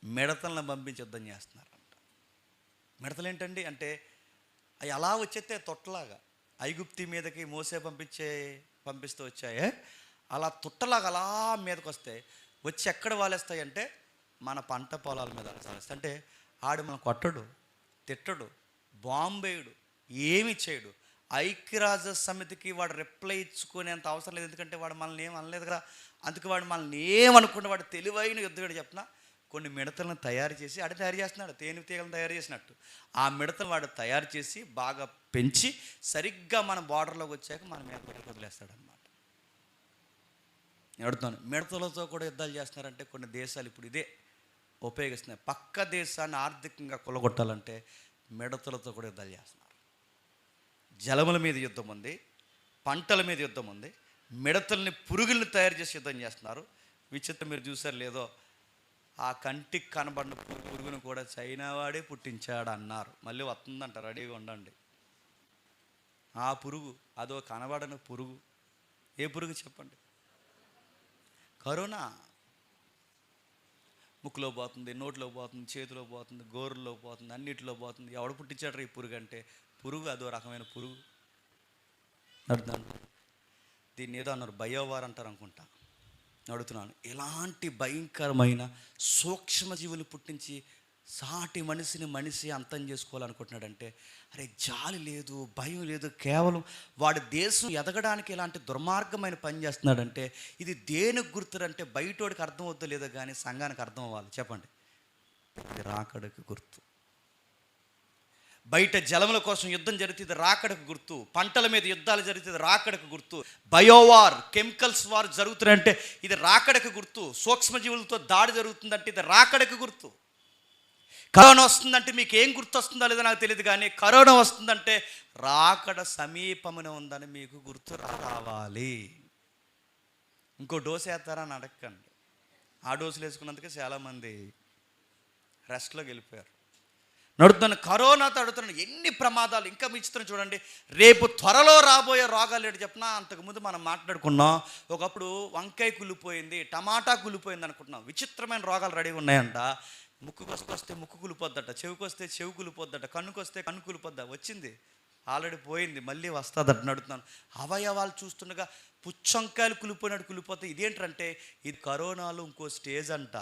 మిడతలను పంపించి యుద్ధం చేస్తున్నారంట. మిడతలు ఏంటండి అంటే అవి అలా వచ్చేస్తే తొట్టలాగా ఐగుప్తి మీదకి మోసే పంపిస్తూ వచ్చాయే, అలా తుట్టలాగా అలా మీదకి వస్తాయి, వచ్చి ఎక్కడ వాలేస్తాయి అంటే మన పంట పొలాల మీద వాలేస్తాయి. అంటే ఆడు మనం కొట్టడు, తిట్టడు, బాంబేయుడు, ఏమి చేయడు. ఐక్యరాజ్య సమితికి వాడు రిప్లై ఇచ్చుకునేంత అవసరం లేదు, ఎందుకంటే వాడు మనల్ని ఏం అనలేదు కదా. అందుకు వాడు మనల్ని ఏమనుకుంటే వాడు తెలివైన యుద్ధం చెప్పిన కొన్ని మిడతలను తయారు చేసి తయారు చేస్తున్నాడు, తేనె తీగలను తయారు చేసినట్టు ఆ మిడతలు వాడు తయారు చేసి బాగా పెంచి సరిగ్గా మన బార్డర్లోకి వచ్చాక మన మీద వదిలేస్తాడు అనమాట. నేను అడుగుతాను, మిడతలతో కూడా యుద్ధాలు చేస్తున్నారంటే కొన్ని దేశాలు ఇప్పుడు ఇదే ఉపయోగిస్తున్నాయి. పక్క దేశాన్ని ఆర్థికంగా కొల్లగొట్టాలంటే మిడతలతో కూడా యుద్ధాలు చేస్తున్నారు. జలముల మీద యుద్ధం ఉంది, పంటల మీద యుద్ధం ఉంది, మిడతల్ని పురుగుల్ని తయారు చేసి యుద్ధం చేస్తున్నారు. విచిత్రం మీరు చూసారు లేదో, ఆ కంటికి కనబడిన పురుగును కూడా చైనా వాడే పుట్టించాడు అన్నారు. మళ్ళీ వస్తుందంట, రెడీగా ఉండండి. ఆ పురుగు అదో కనబడని పురుగు. ఏ పురుగు చెప్పండి? కరోనా. ముక్కులో పోతుంది, నోట్లో పోతుంది, చేతిలో పోతుంది, గోరులో పోతుంది, అన్నిటిలో పోతుంది. ఎవడు పుట్టించాడు ఈ పురుగు అంటే? పురుగు అదో రకమైన పురుగు. అర్థం? దీన్ని ఏదో అన్నారు, బయోవార్ అంటారు అనుకుంటా. అడుగుతున్నాను, ఎలాంటి భయంకరమైన సూక్ష్మజీవులు పుట్టించి సాటి మనిషి అంతం చేసుకోవాలనుకుంటున్నాడంటే, అరే జాలి లేదు, భయం లేదు, కేవలం వాడి దేశం ఎదగడానికి ఇలాంటి దుర్మార్గమైన పని చేస్తున్నాడంటే ఇది దేనికి గుర్తురంటే బయటోడికి అర్థం అవుతుందో లేదో కానీ సంఘానికి అర్థం అవ్వాలి. చెప్పండి, ఇది రాకడకు గుర్తు. బయట జలముల కోసం యుద్ధం జరిగితే ఇది రాకడకు గుర్తు, పంటల మీద యుద్ధాలు జరిగితే ఇది రాకడకు గుర్తు, బయోవార్ కెమికల్స్ వార్ జరుగుతున్నాయంటే ఇది రాకడకు గుర్తు, సూక్ష్మజీవులతో దాడి జరుగుతుందంటే ఇది రాకడకు గుర్తు. కరోనా వస్తుందంటే మీకు ఏం గుర్తు వస్తుందో లేదో నాకు తెలియదు, కానీ కరోనా వస్తుందంటే రాకడ సమీపమున ఉందని మీకు గుర్తు రావాలి. ఇంకో డోసు వేస్తారా అని అడగండి. ఆ డోసులు వేసుకున్నందుకే చాలామంది రెస్ట్లోకి వెళ్ళిపోయారు. నడుతున్నాను, కరోనాతో అడుగుతున్నాను, ఎన్ని ప్రమాదాలు. ఇంకా విచిత్రం చూడండి, రేపు త్వరలో రాబోయే రోగాలు ఏంటి చెప్పినా, అంతకుముందు మనం మాట్లాడుకున్నాం. ఒకప్పుడు వంకాయ కుళ్ళిపోయింది, టమాటా కుళ్ళిపోయింది అనుకుంటున్నాం. విచిత్రమైన రోగాలు రెడీగా ఉన్నాయంట. ముక్కుకు వస్తే ముక్కు కులిపోద్దట, చెవికి వస్తే చెవి కులిపోద్దట, కన్నుకు వస్తే కన్ను కులిపోద్ద. వచ్చింది, ఆల్రెడీ పోయింది, మళ్ళీ వస్తుందట. నడుతున్నాను, అవయవాలు చూస్తుండగా పుచ్చంకాయలు కులిపోయినట్టు కులిపోతాయి. ఇదేంటంటే ఇది కరోనాలో ఇంకో స్టేజ్ అంట.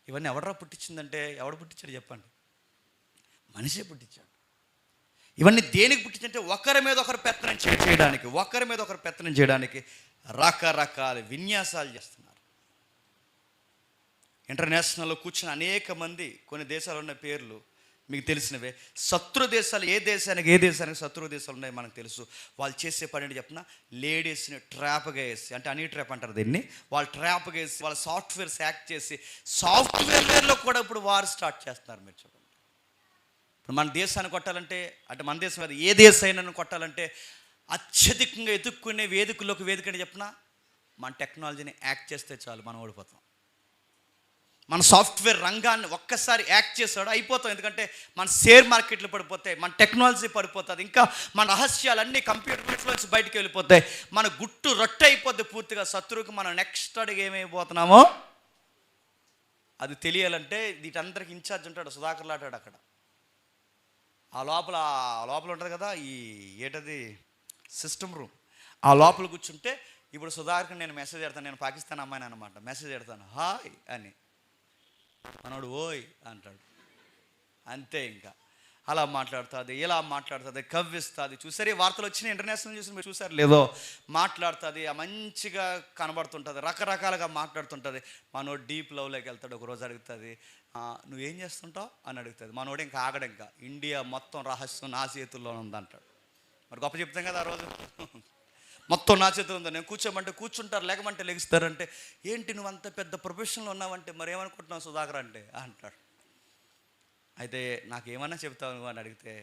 ఇవన్నీ ఎవడరా పుట్టించిందంటే ఎవడు పుట్టించాడు చెప్పండి? మనిషే పుట్టించాడు. ఇవన్నీ దేనికి పుట్టించంటే ఒకరి మీద ఒకరు పెత్తనం చేయడానికి, ఒకరి మీద ఒకరు పెత్తనం చేయడానికి రకరకాల విన్యాసాలు చేస్తున్నారు. ఇంటర్నేషనల్లో కూర్చున్న అనేక మంది, కొన్ని దేశాలు ఉన్న పేర్లు మీకు తెలిసినవే. శత్రు దేశాలు, ఏ దేశానికి శత్రు దేశాలు ఉన్నాయో మనకు తెలుసు. వాళ్ళు చేసే పని ఏంటి చెప్పిన, లేడీస్ని ట్రాప్గా వేసి, అంటే అనీ ట్రాప్ అంటారు దీన్ని, వాళ్ళు ట్రాప్గా వేసి వాళ్ళ సాఫ్ట్వేర్స్ హ్యాక్ చేసి సాఫ్ట్వేర్లో కూడా ఇప్పుడు వారు స్టార్ట్ చేస్తున్నారు. మీరు చూడండి, ఇప్పుడు మన దేశాన్ని కొట్టాలంటే, అంటే మన దేశం కాదు ఏ దేశాన్ని కొట్టాలంటే అత్యధికంగా ఎదుర్కొనే వేదికలోకి వేదిక అని చెప్పిన మన టెక్నాలజీని యాక్ట్ చేస్తే చాలు మనం ఓడిపోతాం. మన సాఫ్ట్వేర్ రంగాన్ని ఒక్కసారి యాక్ట్ చేసాడు అయిపోతాం. ఎందుకంటే మన షేర్ మార్కెట్లు పడిపోతాయి, మన టెక్నాలజీ పడిపోతుంది, ఇంకా మన రహస్యాలన్నీ కంప్యూటర్ ఇన్ఫ్లుయెన్స్ బయటికి వెళ్ళిపోతాయి, మన గుట్టు రొట్టె అయిపోద్ది పూర్తిగా. శత్రువుకి మనం నెక్స్ట్ అడుగు ఏమైపోతున్నామో అది తెలియాలంటే వీటందరికి ఇన్ఛార్జ్ ఉంటాడు, సుధాకర్ లాటాడు అక్కడ. ఆ లోపల ఉంటుంది కదా ఈ ఏటది సిస్టమ్ రూమ్, ఆ లోపల కూర్చుంటే ఇప్పుడు సుధాకర్ నేను మెసేజ్ పెడతాను, నేను పాకిస్తాన్ అమ్మాయిని అనమాట, మెసేజ్ పెడతాను హాయ్ అని, మనోడు ఓయ్ అంటాడు, అంతే. ఇంకా అలా మాట్లాడుతుంది, ఇలా మాట్లాడుతుంది, కవ్విస్తుంది. చూసారు ఈ వార్తలు వచ్చినాయి, ఇంటర్నేషనల్ చూసి మీరు చూసారు లేదో, మాట్లాడుతుంది, మంచిగా కనబడుతుంటుంది, రకరకాలుగా మాట్లాడుతుంటుంది. మనోడు డీప్ లవ్లోకి వెళ్తాడు. ఒకరోజు అడుగుతుంది నువ్వేం చేస్తుంటావు అని అడుగుతుంది. మనోడు ఇంకా ఆగడు, ఇంకా ఇండియా మొత్తం రహస్యం నా చేతుల్లో ఉందంటాడు. మరి గొప్ప చెప్తాం కదా ఆ రోజు, మొత్తం నా చేతులు ఉందా, నేను కూర్చోమంటే కూర్చుంటారు, లేకమంటే లెగిస్తారంటే, ఏంటి నువ్వు అంత పెద్ద ప్రొఫెషన్లో ఉన్నావంటే మరి ఏమనుకుంటున్నావు సుధాకర్ అంటే అంటాడు. అయితే నాకు ఏమన్నా చెప్తావు నువ్వు అని అడిగితే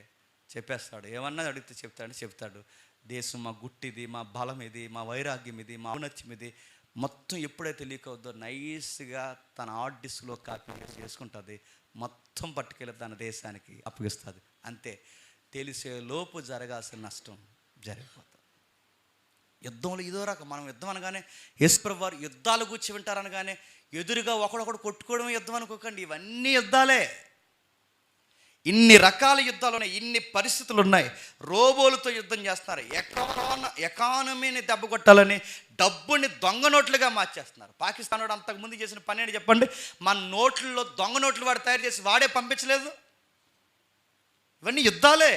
చెప్పేస్తాడు, ఏమన్నా అడిగితే చెప్తాడు. దేశం మా గుట్టిది, మా బలం ఇది, మా వైరాగ్యం ఇది, మా ఔన్నత్యం ఇది, మొత్తం ఎప్పుడైతే లీక్ అవుద్దో నైస్గా తన హార్డ్ డిస్క్లో కాపీ చేసుకుంటుంది, మొత్తం పట్టుకెళ్ళి తన దేశానికి అప్పగిస్తుంది. అంతే, తెలిసే లోపు జరగాల్సిన నష్టం జరిగిపోతుంది. యుద్ధంలో ఇదో రకం. మనం యుద్ధం అనగానే యేసుప్రభువు వారు యుద్ధాలు కూర్చి వింటారనగానే ఎదురుగా ఒకడొకడు కొట్టుకోవడం యుద్ధం అనుకోకండి, ఇవన్నీ యుద్ధాలే. ఇన్ని రకాల యుద్ధాలు ఉన్నాయి, ఇన్ని పరిస్థితులు ఉన్నాయి. రోబోలతో యుద్ధం చేస్తున్నారు, ఎకానమీని దెబ్బ కొట్టాలని డబ్బుని దొంగ నోట్లుగా మార్చేస్తున్నారు. పాకిస్తాన్ వాడు అంతకుముందు చేసిన పని ఏంటి చెప్పండి? మన నోట్లలో దొంగ నోట్లు వాడు తయారు చేసి వాడే పంపించలేదు. ఇవన్నీ యుద్ధాలే.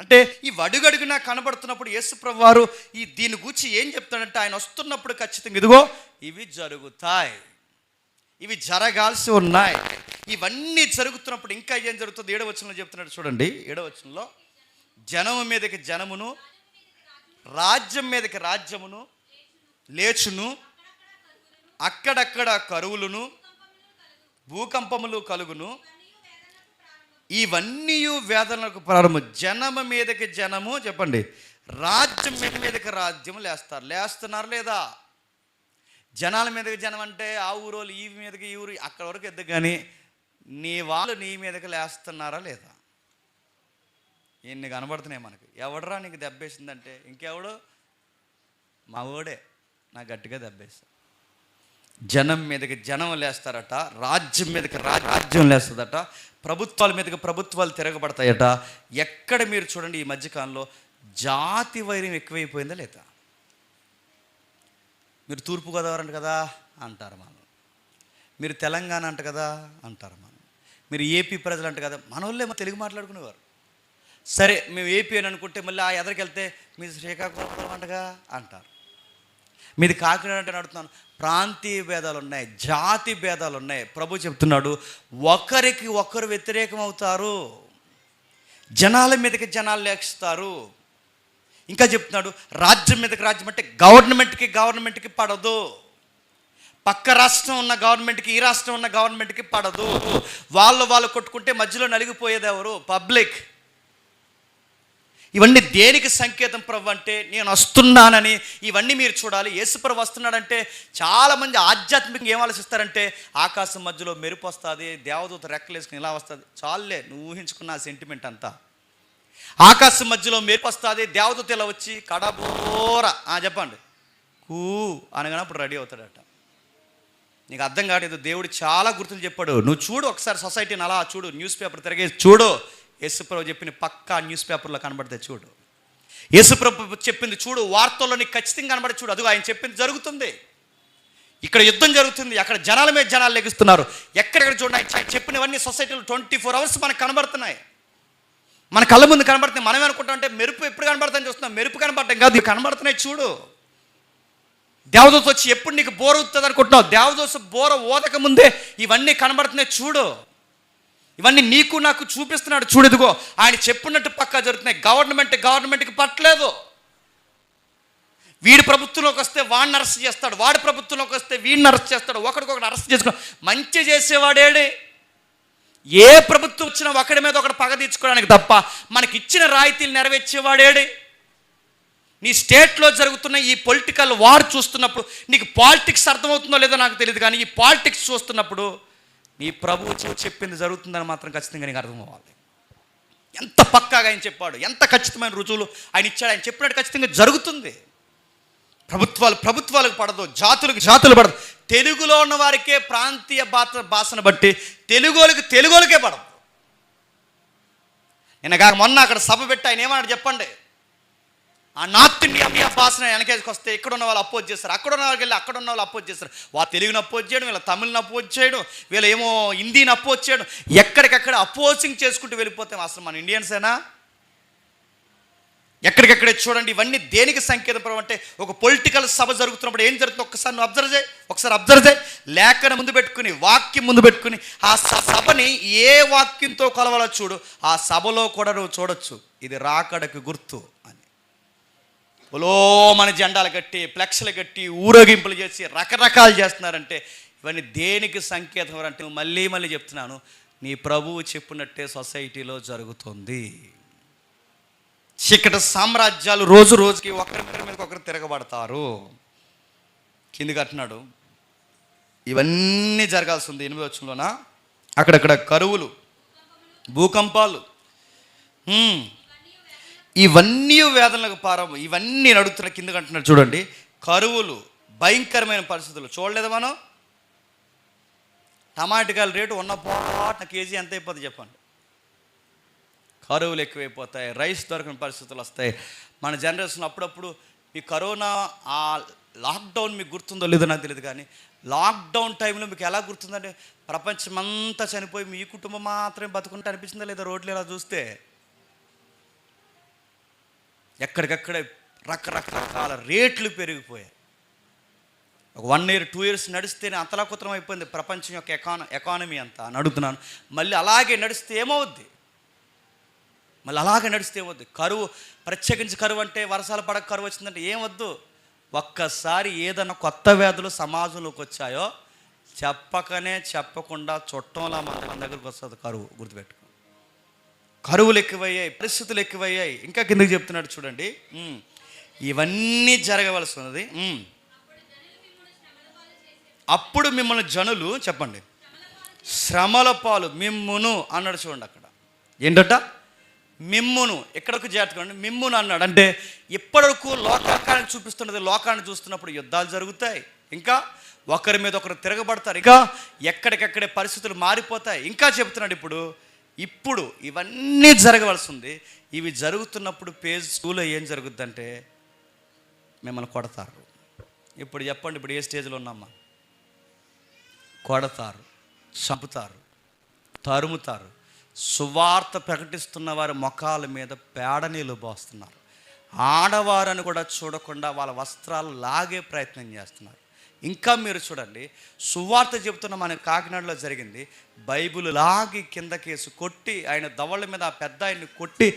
అంటే ఈ అడుగడుగునా కనబడుతున్నప్పుడు యేసుప్రభువు వారు దీని గురించి ఏం చెప్తాడంటే, ఆయన వస్తున్నప్పుడు ఖచ్చితంగా ఇదిగో ఇవి జరుగుతాయి, ఇవి జరగాల్సి ఉన్నాయి. ఇవన్నీ జరుగుతున్నప్పుడు ఇంకా ఏం జరుగుతుంది? 7వ వచనంలో చెప్తున్నాడు చూడండి. 7వ వచనంలో జనము మీదకి జనమును, రాజ్యం మీదకి రాజ్యమును లేచును, అక్కడక్కడ కరువులను, భూకంపములు కలుగును, ఇవన్నీ వేదనలకు ప్రారంభం. జనము మీదకి జనము చెప్పండి, రాజ్యం మీదకి రాజ్యం లేస్తున్నారు లేదా? జనాల మీదకి జనం అంటే ఆ ఊరోళ్ళు ఈ మీదకి ఈ ఊరు అక్కడ వరకు ఎద్దు, కానీ నీ వాళ్ళు నీ మీదకి లేస్తున్నారా లేదా? ఇన్ని కనబడుతున్నాయి మనకి. ఎవడరా నీకు దెబ్బేసిందంటే ఇంకెవడు, మా ఓడే నాకు గట్టిగా దెబ్బేస్తా. జనం మీదకి జనం లేస్తారట, రాజ్యం మీదకి రాజ్యం లేస్తుందట, ప్రభుత్వాల మీదకి ప్రభుత్వాలు తిరగబడతాయట. ఎక్కడ మీరు చూడండి ఈ మధ్యకాలంలో జాతి వైరం ఎక్కువైపోయిందా లేదా? మీరు తూర్పుగోదావరి అంట కదా అంటారు మనం, మీరు తెలంగాణ అంట కదా అంటారు మనం, మీరు ఏపీ ప్రజలు అంట కదా. మన వాళ్ళే తెలుగు మాట్లాడుకునేవారు. సరే మేము ఏపీ అని అనుకుంటే మళ్ళీ ఆ ఎదరికి వెళ్తే మీరు శ్రీకాకుళం అంటగా అంటారు, మీది కాకినాడ అంటే అడుగుతున్నాను. ప్రాంతీయ భేదాలు ఉన్నాయి, జాతి భేదాలు ఉన్నాయి. ప్రభు చెప్తున్నాడు ఒకరికి ఒకరు వ్యతిరేకం అవుతారు, జనాల మీదకి జనాలు లేస్తారు. ఇంకా చెప్తున్నాడు రాజ్యం మీదకి రాజ్యం అంటే గవర్నమెంట్కి పడదు. పక్క రాష్ట్రం ఉన్న గవర్నమెంట్కి ఈ రాష్ట్రం ఉన్న గవర్నమెంట్కి పడదు. వాళ్ళు కొట్టుకుంటే మధ్యలో నలిగిపోయేది ఎవరు? పబ్లిక్. ఇవన్నీ దేనికి సంకేతం ప్రభు అంటే, నేను వస్తున్నానని. ఇవన్నీ మీరు చూడాలి. యేసుప్రభు వస్తున్నాడంటే చాలామంది ఆధ్యాత్మికంగా ఏం ఆలోచిస్తారంటే, ఆకాశం మధ్యలో మెరుపు వస్తుంది, దేవదూత రెక్కలేసుకుని ఇలా వస్తుంది. చాలులే, నువ్వు ఊహించుకున్న సెంటిమెంట్ అంతా. ఆకాశం మధ్యలో మెరుపు వస్తుంది, దేవదూత ఇలా వచ్చి కడబోర చెప్పండి కూ అనగానే అప్పుడు రెడీ అవుతాడట. నీకు అర్థం కావట్లేదు. దేవుడు చాలా గుర్తులు చెప్పాడు. నువ్వు చూడు ఒకసారి సొసైటీని అలా చూడు, న్యూస్ పేపర్ తిరిగేసి చూడు. యేసుప్రభు చెప్పిన పక్కా న్యూస్ పేపర్లో కనబడితే చూడు. యేసుప్రభు చెప్పింది చూడు, వార్తల్లో నీకు ఖచ్చితంగా కనబడి చూడు. అదిగో ఆయన చెప్పింది జరుగుతుంది. ఇక్కడ యుద్ధం జరుగుతుంది, అక్కడ జనాల మీద జనాలు లెగిస్తున్నారు. ఎక్కడెక్కడ చూడండి ఆయన చెప్పినవన్నీ సొసైటీలో 24 hours మనకు కనబడుతున్నాయి, మన కళ్ళ ముందు కనబడుతున్నాయి. మనం అనుకుంటాం అంటే మెరుపు ఎప్పుడు కనబడుతుందని చూస్తున్నాం. మెరుపు కనబడటం కాదు, కనబడుతున్నాయి చూడు. దేవదూత వచ్చి ఎప్పుడు నీకు బోర ఊతుంది అనుకుంటున్నావు? దేవదూత బోర ఓదక ముందే ఇవన్నీ కనబడుతున్నాయి చూడు. ఇవన్నీ నీకు నాకు చూపిస్తున్నాడు చూడు. ఇదిగో ఆయన చెప్పినట్టు పక్కా జరుగుతున్నాయి. గవర్నమెంట్కి పట్టలేదు. వీడి ప్రభుత్వంలోకి వస్తే వాడిని అరెస్ట్ చేస్తాడు, వాడి ప్రభుత్వంలోకి వస్తే వీడిని అరెస్ట్ చేస్తాడు, ఒకరికొకటి అరెస్ట్ చేసుకుని మంచి చేసేవాడేడే. ఏ ప్రభుత్వం వచ్చినా ఒకడి మీద ఒకటి పగ తీర్చుకోవడానికి తప్ప మనకి ఇచ్చిన రాయితీలు నెరవేర్చేవాడేడే. నీ స్టేట్లో జరుగుతున్న ఈ పొలిటికల్ వార్ చూస్తున్నప్పుడు నీకు పాలిటిక్స్ అర్థమవుతుందో లేదో నాకు తెలియదు, కానీ ఈ పాలిటిక్స్ చూస్తున్నప్పుడు నీ ప్రభువు చెప్పింది జరుగుతుందని మాత్రం ఖచ్చితంగా నీకు అర్థం అవ్వాలి. ఎంత పక్కాగా ఆయన చెప్పాడు, ఎంత ఖచ్చితమైన రుజువులు ఆయన ఇచ్చాడు, ఆయన చెప్పినట్టు ఖచ్చితంగా జరుగుతుంది. ప్రభుత్వాలకు పడదు, జాతులు పడదు. తెలుగులో ఉన్న వారికే ప్రాంతీయ భాషను బట్టి తెలుగులకే పడదు. నేను మొన్న అక్కడ సభ పెట్టి ఆయన ఏమన్నాడు చెప్పండి, ఆ నార్త్ ఇండియా భాషను వెనకేసుకు వస్తే ఇక్కడ ఉన్న వాళ్ళు అపోజ్ చేస్తారు, అక్కడ ఉన్న వాళ్ళకి వెళ్ళి అక్కడ ఉన్న వాళ్ళు అపోజ్ చేస్తారు. వాళ్ళ తెలుగుని అపోజ్ చేయడం, వీళ్ళ తమిళని అపోజ్ చేయడం, వీళ్ళ ఏమో హిందీని అపోజ్ చేయడం, ఎక్కడికక్కడ అపోజింగ్ చేసుకుంటూ వెళ్ళిపోతాం. అసలు మన ఇండియన్సేనా? ఎక్కడికక్కడే చూడండి. ఇవన్నీ దేనికి సంకేతం అంటే, ఒక పొలిటికల్ సభ జరుగుతున్నప్పుడు ఏం జరుగుతుందో ఒకసారి నువ్వు అబ్జర్వ్ చేయి. లేఖను ముందు పెట్టుకుని, వాక్యం ముందు పెట్టుకుని, ఆ సభని ఏ వాక్యంతో కొలవాలో చూడు. ఆ సభలో కూడా నువ్వు చూడొచ్చు ఇది రాకడకు గుర్తు అని. మన జెండాలు కట్టి, ఫ్లెక్స్లు కట్టి, ఊరేగింపులు చేసి రకరకాలు చేస్తున్నారంటే ఇవన్నీ దేనికి సంకేతం అంటే, మళ్ళీ చెప్తున్నాను, నీ ప్రభువు చెప్పినట్టే సొసైటీలో జరుగుతుంది. చీకటి సామ్రాజ్యాలు రోజుకి ఒకరి మీద ఒకరు తిరగబడతారు. కిందికి అంటున్నాడు, ఇవన్నీ జరగాల్సి ఉంది. 8వ వచనంలోన అక్కడక్కడ కరువులు, భూకంపాలు, ఇవన్నీ వేదనలకు ఇవన్నీ నడుస్తున్న. కిందకి అంటున్నాడు చూడండి, కరువులు, భయంకరమైన పరిస్థితులు. చూడలేదు మనం? టమాటకాయల రేటు ఉన్న పాట కేజీ ఎంత అయిపోతుంది చెప్పండి. కరువులు ఎక్కువైపోతాయి, రైస్ దొరకని పరిస్థితులు వస్తాయి. మన జనరేషన్ అప్పుడప్పుడు ఈ కరోనా ఆ లాక్డౌన్ మీకు గుర్తుందో లేదో నాకు తెలియదు, కానీ లాక్డౌన్ టైంలో మీకు ఎలా గుర్తుందంటే, ప్రపంచమంతా చనిపోయి మీ కుటుంబం మాత్రమే బతుకుంటే అనిపిస్తుందా లేదా? రోడ్లు ఇలా చూస్తే ఎక్కడికక్కడే రకరకాల రేట్లు పెరిగిపోయాయి. ఒక 1 year 2 years నడిస్తేనే అతలాకుతలం అయిపోయింది ప్రపంచం యొక్క ఎకానమీ అంతా అని అడుగుతున్నాను. మళ్ళీ అలాగే నడిస్తే ఏమవుద్ది? కరువు, ప్రత్యేకించి కరువు అంటే వర్షాలు పడక కరువు వచ్చిందంటే ఏమొద్దు. ఒక్కసారి ఏదైనా కొత్త వ్యాధులు సమాజంలోకి వచ్చాయో చెప్పకుండా చుట్టంలా మన దగ్గరకు వస్తుంది కరువు. గుర్తుపెట్టుకో, కరువులు ఎక్కువయ్యాయి, పరిస్థితులు ఎక్కువయ్యాయి. ఇంకా కిందకి చెప్తున్నాడు చూడండి, ఇవన్నీ జరగవలసి ఉన్నది. అప్పుడు మిమ్మల్ని జనులు, చెప్పండి, శ్రమల పాలు, మిమ్మును అన్నాడు చూడండి. అక్కడ ఏంటట? మిమ్మును. ఎక్కడకు చేర్చుకోండి, మిమ్మును అన్నాడు. అంటే ఇప్పటివరకు లోకాన్ని చూపిస్తున్నది, లోకాన్ని చూస్తున్నప్పుడు యుద్ధాలు జరుగుతాయి, ఇంకా ఒకరి మీద ఒకరు తిరగబడతారు, ఇంకా ఎక్కడికక్కడే పరిస్థితులు మారిపోతాయి. ఇంకా చెప్తున్నాడు ఇప్పుడు ఇవన్నీ జరగవలసి ఉంది. ఇవి జరుగుతున్నప్పుడు పేజ్ 2లో ఏం జరుగుద్దంటే, మిమ్మల్ని కొడతారు. ఇప్పుడు చెప్పండి, ఇప్పుడు ఏ స్టేజ్లో ఉన్నామా? కొడతారు, చంపుతారు, తరుముతారు. సువార్త ప్రకటిస్తున్న వారి ముఖాల మీద పేడ నీళ్ళు పోస్తున్నారు. ఆడవారని కూడా చూడకుండా వాళ్ళ వస్త్రాలు లాగే ప్రయత్నం చేస్తున్నారు. ఇంకా మీరు చూడండి, సువార్త చెబుతున్న మన కాకినాడలో జరిగింది. బైబిల్ లాగి కిందకేసి కొట్టి, ఆయన దవళ్ళ మీద ఆ పెద్ద ఆయన్ని కొట్టి,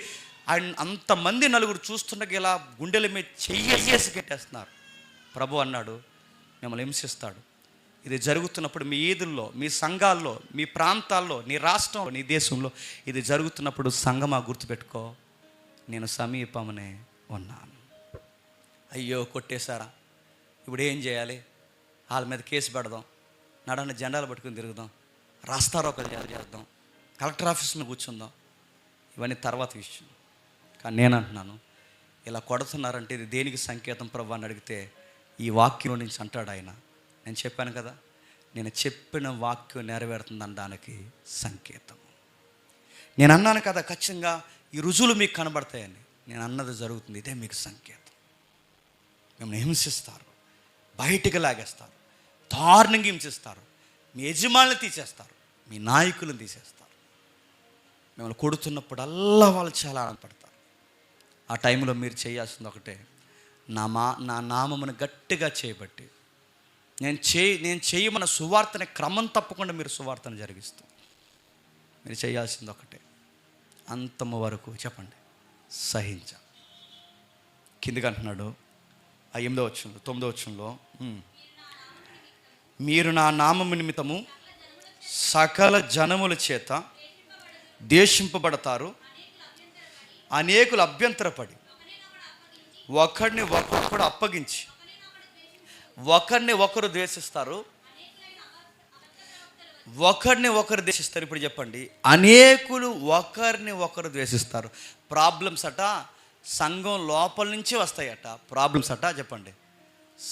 ఆయన అంతమంది నలుగురు చూస్తుండగా ఇలా గుండెల మీద చెయ్యేసి కట్టేస్తున్నారు. ప్రభు అన్నాడు, మిమ్మల్ని హింసిస్తాడు. ఇది జరుగుతున్నప్పుడు మీ ఈదుల్లో, మీ సంఘాల్లో, మీ ప్రాంతాల్లో, నీ రాష్ట్రంలో, నీ దేశంలో ఇది జరుగుతున్నప్పుడు సంఘమా గుర్తుపెట్టుకో, నేను సమీపమునే ఉన్నాను. అయ్యో కొట్టేశారా, ఇప్పుడు ఏం చేయాలి? వాళ్ళ మీద కేసు పెడదాం, నడని జెండాలు పట్టుకుని తిరుగుదాం, రాస్తారోకలు చేద్దాం, కలెక్టర్ ఆఫీస్లో కూర్చుందాం. ఇవన్నీ తర్వాత విషయం. కానీ నేను అంటున్నాను, ఇలా కొడుతున్నారంటే ఇది దేనికి సంకేతం ప్రభు అని అడిగితే, ఈ వాక్యం నుంచి అంటాడు ఆయన. నేను చెప్పాను కదా, నేను చెప్పిన వాక్యం నెరవేరుతుందని దానికి సంకేతం. నేను అన్నాను కదా, ఖచ్చితంగా ఈ రుజువులు మీకు కనబడతాయని. నేను అన్నది జరుగుతుంది, ఇదే మీకు సంకేతం. మిమ్మల్ని హింసిస్తారు, బయటికి లాగేస్తారు, దారుణంగా హింసిస్తారు, మీ యజమానులు తీసేస్తారు, మీ నాయకులను తీసేస్తారు. మిమ్మల్ని కొడుతున్నప్పుడల్లా వాళ్ళు చాలా ఆనందపడతారు. ఆ టైంలో మీరు చేయాల్సింది ఒకటే, నా నామమును గట్టిగా చేయబట్టి నేను చేయమన్న సువార్తని క్రమం తప్పకుండా మీరు సువార్తను జరిగిస్తూ మీరు చేయాల్సింది ఒకటే, అంతము వరకు చెప్పండి సహించ. కిందికి అంటున్నాడు ఆ 8వ వచనంలో, 9వ వచనంలో, మీరు నా నామము నిమిత్తము సకల జనముల చేత దేశింపబడతారు, అనేకులు అభ్యంతరపడి ఒకరిని ఒకరు అప్పగించి ఒకరిని ఒకరు ద్వేషిస్తారు, ఒకరిని ఒకరు ద్వేషిస్తారు. ఇప్పుడు చెప్పండి, అనేకులు ఒకరిని ఒకరు ద్వేషిస్తారు. ప్రాబ్లమ్స్ అట సంఘం లోపల నుంచి వస్తాయట, ప్రాబ్లమ్స్ అట చెప్పండి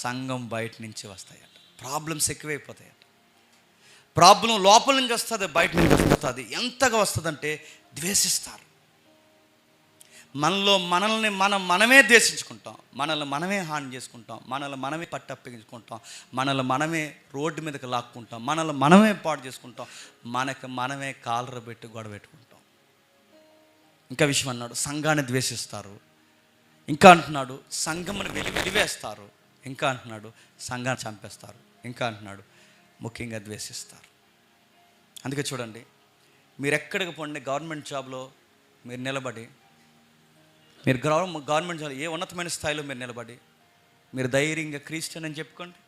సంఘం బయట నుంచి వస్తాయట. ప్రాబ్లమ్స్ ఎక్కువైపోతాయట. ప్రాబ్లం లోపల నుంచి వస్తుంది, బయట నుంచి వస్తుంది. ఎంతగా వస్తుందంటే ద్వేషిస్తారు. మనమే ద్వేషించుకుంటాం, మనల్ని మనమే హాని చేసుకుంటాం, మనల్ని మనమే పట్టప్పగించుకుంటాం, మనల్ని మనమే రోడ్డు మీదకి లాక్కుంటాం, మనల్ని మనమే పాడు చేసుకుంటాం, మనమే కాలర పెట్టి గొడవ పెట్టుకుంటాం. ఇంకా విషయం అన్నాడు, సంఘాన్ని ద్వేషిస్తారు. ఇంకా అంటున్నాడు, సంఘమును వెలివేస్తారు. ఇంకా అంటున్నాడు, సంఘాన్ని చంపేస్తారు. ఇంకా అంటున్నాడు, ముఖ్యంగా ద్వేషిస్తారు. అందుకే చూడండి, మీరు ఎక్కడికి పోండి, గవర్నమెంట్ జాబ్లో మీరు నిలబడి, మీరు గవర్నమెంట్ జాబ్ ఏ ఉన్నతమైన స్థాయిలో మీరు నిలబడి మీరు ధైర్యంగా క్రిస్టియన్ అని చెప్పుకోండి.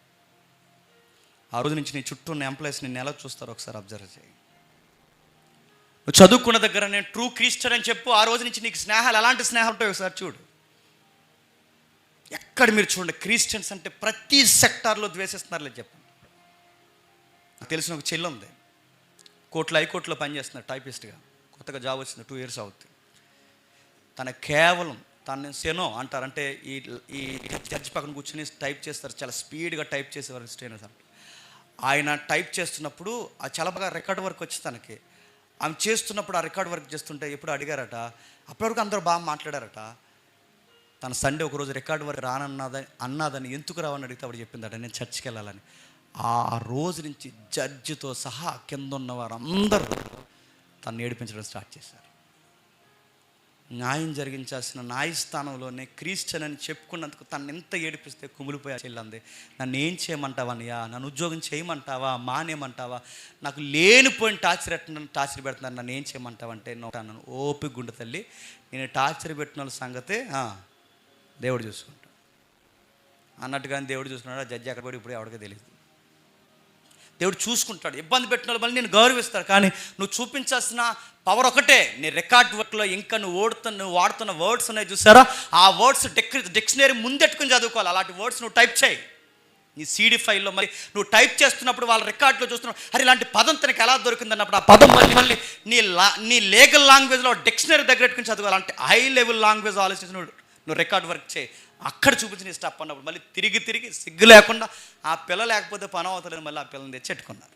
ఆ రోజు నుంచి నీ చుట్టూ ఉన్న ఎంప్లాయీస్ నిన్ను ఎలా చూస్తారో ఒకసారి అబ్జర్వ్ చేయి. నువ్వు చదువుకున్న దగ్గర నేను ట్రూ క్రిస్టియన్ అని చెప్పు, ఆ రోజు నుంచి నీకు స్నేహాలు ఎలాంటి స్నేహాలు ఉంటాయో ఒకసారి చూడు. ఎక్కడ మీరు చూడండి, క్రిస్టియన్స్ అంటే ప్రతి సెక్టార్లో ద్వేషిస్తున్నారు లేదు చెప్పండి. నాకు తెలిసిన ఒక చెల్లి ఉంది, హైకోర్టులో పనిచేస్తున్నారు టైపిస్ట్గా, కొత్తగా జాబ్ వచ్చింది, 2 years అవుతుంది. తన కేవలం తను సెనో అంటారంటే ఈ జడ్జి పక్కన కూర్చొని టైప్ చేస్తారు, చాలా స్పీడ్గా టైప్ చేసేవారు స్టేనర్స్ అంటే. ఆయన టైప్ చేస్తున్నప్పుడు అది చాలా బాగా రికార్డ్ వర్క్ వచ్చి తనకి ఆమె చేస్తున్నప్పుడు ఆ రికార్డ్ వర్క్ చేస్తుంటే ఎప్పుడు అడిగారట, అప్పటివరకు అందరూ బాగా మాట్లాడారట. తన సండే ఒకరోజు రికార్డ్ వర్క్ అన్నాదని ఎందుకు రావని అడిగితే అప్పుడు చెప్పిందట, నేను చర్చికి వెళ్ళాలని. ఆ రోజు నుంచి జడ్జితో సహా కింద ఉన్న వారందరూ తను ఏడిపించడం స్టార్ట్ చేశారు. న్యాయం జరిగించాల్సిన న్యాయస్థానంలోనే క్రిస్టియన్ అని చెప్పుకున్నందుకు తను ఎంత ఏడిపిస్తే కుమిలిపోయా చెల్లంది. నన్ను ఏం చేయమంటావన్నయ్యా, నన్ను ఉద్యోగం చేయమంటావా, మానేయమంటావా, నాకు లేనిపోయిన టార్చర్ పెడుతున్నాను, నన్ను ఏం చేయమంటావంటే నన్ను ఓపిక గుండె తల్లి, నేను టార్చర్ పెట్టిన వాళ్ళ సంగతే దేవుడు చూసుకుంటాడు అన్నట్టుగానే దేవుడు చూసుకున్నాడు. ఆ జడ్జి అక్కడ కూడా ఇప్పుడు ఎవరికీ తెలియదు. దేవుడు చూసుకుంటాడు. ఇబ్బంది పెట్టిన వాళ్ళు మళ్ళీ నేను గౌరవిస్తాడు. కానీ నువ్వు చూపించాల్సిన పవర్ ఒకటే, నీ రికార్డ్ వర్క్లో ఇంకా నువ్వు వాడుతున్న వర్డ్స్ ఉన్నాయి చూసారా, ఆ వర్డ్స్ డిక్షనరీ ముందెట్టుకుని చదువుకోవాలి. అలాంటి వర్డ్స్ నువ్వు టైప్ చేయి నీ CD ఫైల్లో. మరి నువ్వు టైప్ చేస్తున్నప్పుడు వాళ్ళ రికార్డులో చూస్తున్నావు, అరే ఇలాంటి పదం తనకి ఎలా దొరికింది అన్నప్పుడు ఆ పదం మళ్ళీ నీ లీగల్ లాంగ్వేజ్లో డిక్షనరీ దగ్గర పెట్టుకుని చదువుకోవాలి. అంటే హై లెవెల్ లాంగ్వేజ్ ఆలోచించి నువ్వు రికార్డ్ వర్క్ చేయి. అక్కడ చూపించిన స్టెప్ అన్నప్పుడు మళ్ళీ తిరిగి సిగ్గు లేకుండా ఆ పిల్ల లేకపోతే పని అవుతలేదు, మళ్ళీ ఆ పిల్లని తెచ్చెట్టుకున్నారు.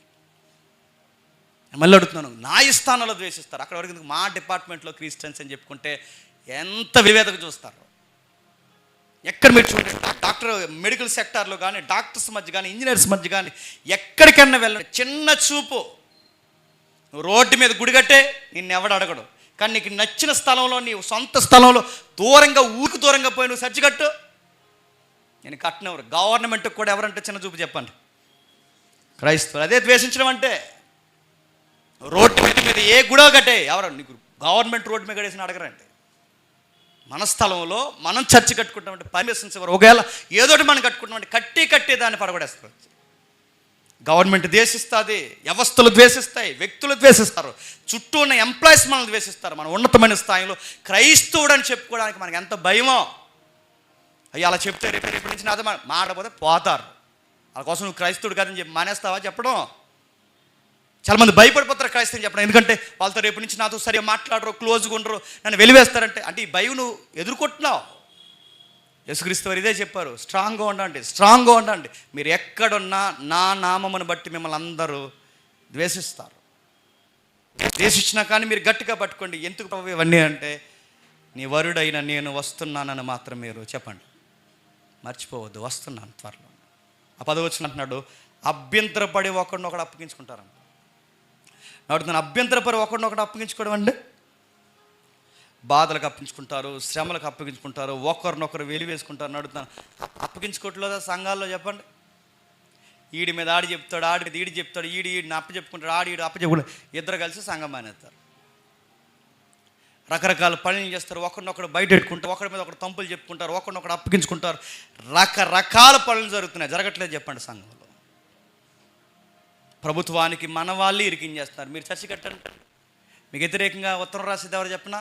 మళ్ళీ అడుగుతున్నాను, న్యాయస్థానంలో ద్వేషిస్తారు. అక్కడ వరకు మా డిపార్ట్మెంట్లో క్రిస్టియన్స్ అని చెప్పుకుంటే ఎంత వివేదకు చూస్తారు. ఎక్కడ మీరు చూడండి, డాక్టర్ మెడికల్ సెక్టార్లో కానీ, డాక్టర్స్ మధ్య కానీ, ఇంజనీర్స్ మధ్య కానీ, ఎక్కడికన్నా వెళ్ళండి, చిన్న చూపు. నువ్వు రోడ్డు మీద గుడిగట్టే నిన్నెవడు అడగడు. కానీ నీకు నచ్చిన స్థలంలో, నీ సొంత స్థలంలో ఊరికి దూరంగా పోయి నువ్వు సర్చి కట్టు, నేను కట్టనెవరు. గవర్నమెంట్కి కూడా ఎవరంటే చిన్న చూపు చెప్పండి, క్రైస్తవులు. అదే ద్వేషించడం అంటే. రోడ్డు మీద ఏ గుడో కట్టే, ఎవరు నీకు గవర్నమెంట్ రోడ్డు మీద కట్టేసిన అడగరండి. మన స్థలంలో మనం చర్చి కట్టుకుంటామంటే పర్మిషన్స్ ఎవరు, ఒకవేళ ఏదోటి మనం కట్టుకుంటామంటే కట్టి దాన్ని పడగొడేస్తారు. గవర్నమెంట్ ద్వేషిస్తుంది, వ్యవస్థలు ద్వేషిస్తాయి, వ్యక్తులు ద్వేషిస్తారు, చుట్టూ ఉన్న ఎంప్లాయీస్ మనల్ని ద్వేషిస్తారు. మనం ఉన్నతమైన స్థాయిలో క్రైస్తవుడు అని చెప్పుకోవడానికి మనకి ఎంత భయమో. అయ్యి అలా చెప్తే రేపు నుంచి నాతో మాట్లాడకపోతే పోతారు. వాళ్ళ కోసం నువ్వు క్రైస్తవుడు కాదని చెప్పి మానేస్తావా చెప్పడం? చాలామంది భయపడిపోతారు క్రైస్తవం చెప్పడం. ఎందుకంటే వాళ్ళతో రేపు నుంచి నాతో సరిగా మాట్లాడరు, క్లోజ్గా ఉండరు, నన్ను వెలివేస్తారంటే. అంటే ఈ భయం నువ్వు ఎదుర్కొంటున్నావు. యేసుక్రీస్తు వారు ఇదే చెప్పారు, స్ట్రాంగ్గా ఉండండి. మీరు ఎక్కడున్నా నా నామమును బట్టి మిమ్మల్ని అందరూ ద్వేషిస్తారు. ద్వేషించినా కానీ మీరు గట్టిగా పట్టుకోండి. ఎందుకు ఇవన్నీ అంటే, నీ వరుడైన నేను వస్తున్నానని మాత్రం మీరు చెప్పండి, మర్చిపోవద్దు. వస్తున్నాను త్వరలో. ఆ 10వ వచనం అంటున్నాడు, అభ్యంతరపడి ఒకడినొకడు అప్పగించుకుంటారంట. అడుగుతున్నాను, అభ్యంతరపడి ఒకడినొకడు అప్పగించుకోవడం అంటే బాధలకు అప్పగించుకుంటారు, శ్రమలకు అప్పగించుకుంటారు, ఒకరినొకరు వెలివేసుకుంటారు. అడుగుతాను, అప్పగించుకోవట్లేదా సంఘాల్లో చెప్పండి? ఈడి మీద ఆడి చెప్తాడు, ఆడి మీద ఈడి చెప్తాడు, ఈడిని అప్ప చెప్పుకుంటాడు, ఈడు అప్ప చెప్పుకుంటాడు, ఇద్దరు కలిసి సంఘం మానేస్తారు. రకరకాల పనులు చేస్తారు, ఒకరినొకరు బయట పెట్టుకుంటారు, ఒకరి మీద ఒకరు తంపులు చెప్పుకుంటారు, ఒకరినొకరు అప్పగించుకుంటారు. రకరకాల పనులు జరుగుతున్నాయి. జరగట్లేదు చెప్పండి సంఘంలో? ప్రభుత్వానికి మన వాళ్ళు ఇరికించేస్తున్నారు. మీరు చర్చి కట్టండి. మీకు వ్యతిరేకంగా ఉత్తరం రాసేది ఎవరు చెప్పినా,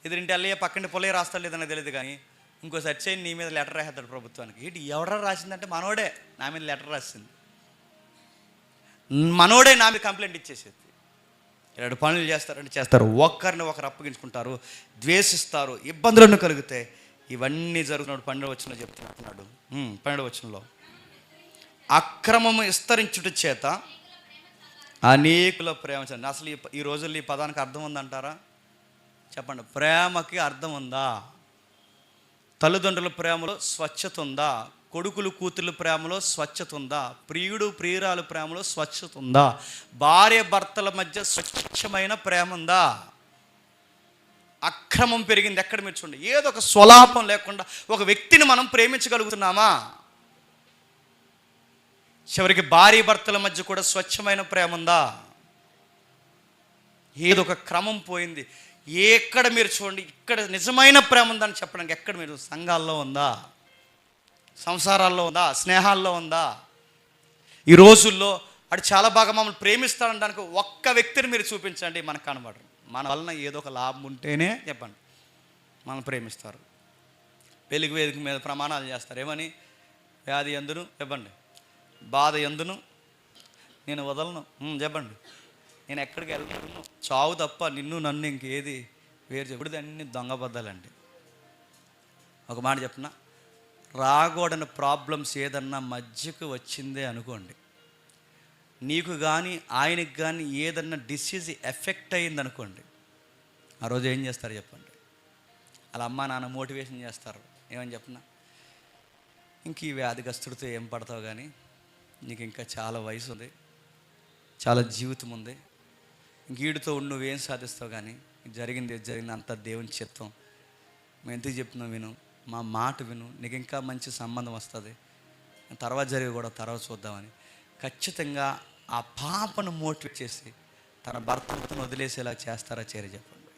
ఎదురింటి అల్లయ్య పక్కన పొలే రాస్తాడు లేదని తెలియదు, కానీ ఇంకో సెర్చ్ చేయండి, నీ మీద లెటర్ రాసేస్తాడు ప్రభుత్వానికి. ఏంటి ఎవడ రాసిందంటే మనోడే నా మీద లెటర్ రాసింది. మనోడే నా మీద కంప్లైంట్ ఇచ్చేసేది. 2 పనులు చేస్తారు, ఒక్కరిని ఒకరు అప్పగించుకుంటారు, ద్వేషిస్తారు, ఇబ్బందులను కలిగితే ఇవన్నీ జరుగుతున్నాడు. 12వ వచనంలో చెప్తున్నాడు. 12వ వచనంలో అక్రమము విస్తరించుట చేత అనేకుల ప్రేమ. అసలు ఈ రోజుల్లో ఈ పదానికి అర్థం ఉందంటారా? చెప్పండి. ప్రేమకి అర్థం ఉందా? తల్లిదండ్రుల ప్రేమలో స్వచ్ఛత ఉందా? కొడుకులు కూతుర్ల ప్రేమలో స్వచ్ఛత ఉందా? ప్రియుడు ప్రియురాలు ప్రేమలో స్వచ్ఛత ఉందా? భార్య భర్తల మధ్య స్వచ్ఛమైన ప్రేమ ఉందా? అక్రమం పెరిగింది. ఎక్కడ మీరు చూడండి, ఏదో ఒక స్వలాపం లేకుండా ఒక వ్యక్తిని మనం ప్రేమించగలుగుతున్నామా? చివరికి భార్య భర్తల మధ్య కూడా స్వచ్ఛమైన ప్రేమ ఉందా? ఏదో ఒక క్రమం పోయింది. ఎక్కడ మీరు చూడండి, ఇక్కడ నిజమైన ప్రేమ ఉందని చెప్పడానికి ఎక్కడ మీరు సంఘాల్లో ఉందా? సంసారాల్లో ఉందా? స్నేహాల్లో ఉందా? ఈ రోజుల్లో అటు చాలా బాగా మమ్మల్ని ప్రేమిస్తాడనడానికి ఒక్క వ్యక్తిని మీరు చూపించండి, మనకు కనబడరు. మన వలన ఏదో ఒక లాభం ఉంటేనే చెప్పండి మనం ప్రేమిస్తారు. పెళ్లికి వేదిక మీద ప్రమాణాలు చేస్తారు. ఏమని? వ్యాధి ఎందును చెప్పండి, బాధ ఎందును నేను వదలను చెప్పండి, నేను ఎక్కడికి వెళ్ళను, చావు తప్ప నిన్ను నన్ను ఇంకేది వేరు చెప్పుడు. అన్ని దొంగబద్దాలండి. ఒక మాట చెప్పిన, రాకూడని ప్రాబ్లమ్స్ ఏదన్నా మధ్యకు వచ్చిందే అనుకోండి, నీకు కానీ ఆయనకి కానీ ఏదన్నా డిసీజ్ ఎఫెక్ట్ అయ్యింది అనుకోండి, ఆ రోజు ఏం చేస్తారు చెప్పండి? అలా అమ్మ నాన్న మోటివేషన్ చేస్తారు. ఏమని చెప్పిన, ఇంక ఈ వ్యాధిగ్రస్తుడితో ఏం పడతావు కానీ, నీకు ఇంకా చాలా వయసు ఉంది, చాలా జీవితం ఉంది, ఇంక వీడితో నువ్వేం సాధిస్తావు కానీ, జరిగింది అంత దేవుని చిత్తం, మేము ఎందుకు చెప్తున్నాం విను, మా మాట విను, నీకు ఇంకా మంచి సంబంధం వస్తుంది, తర్వాత జరిగి కూడా తర్వాత చూద్దామని ఖచ్చితంగా ఆ పాపను మోటివేట్ చేసి తన భర్తను వదిలేసేలా చేస్తారా చేయరు చెప్పండి?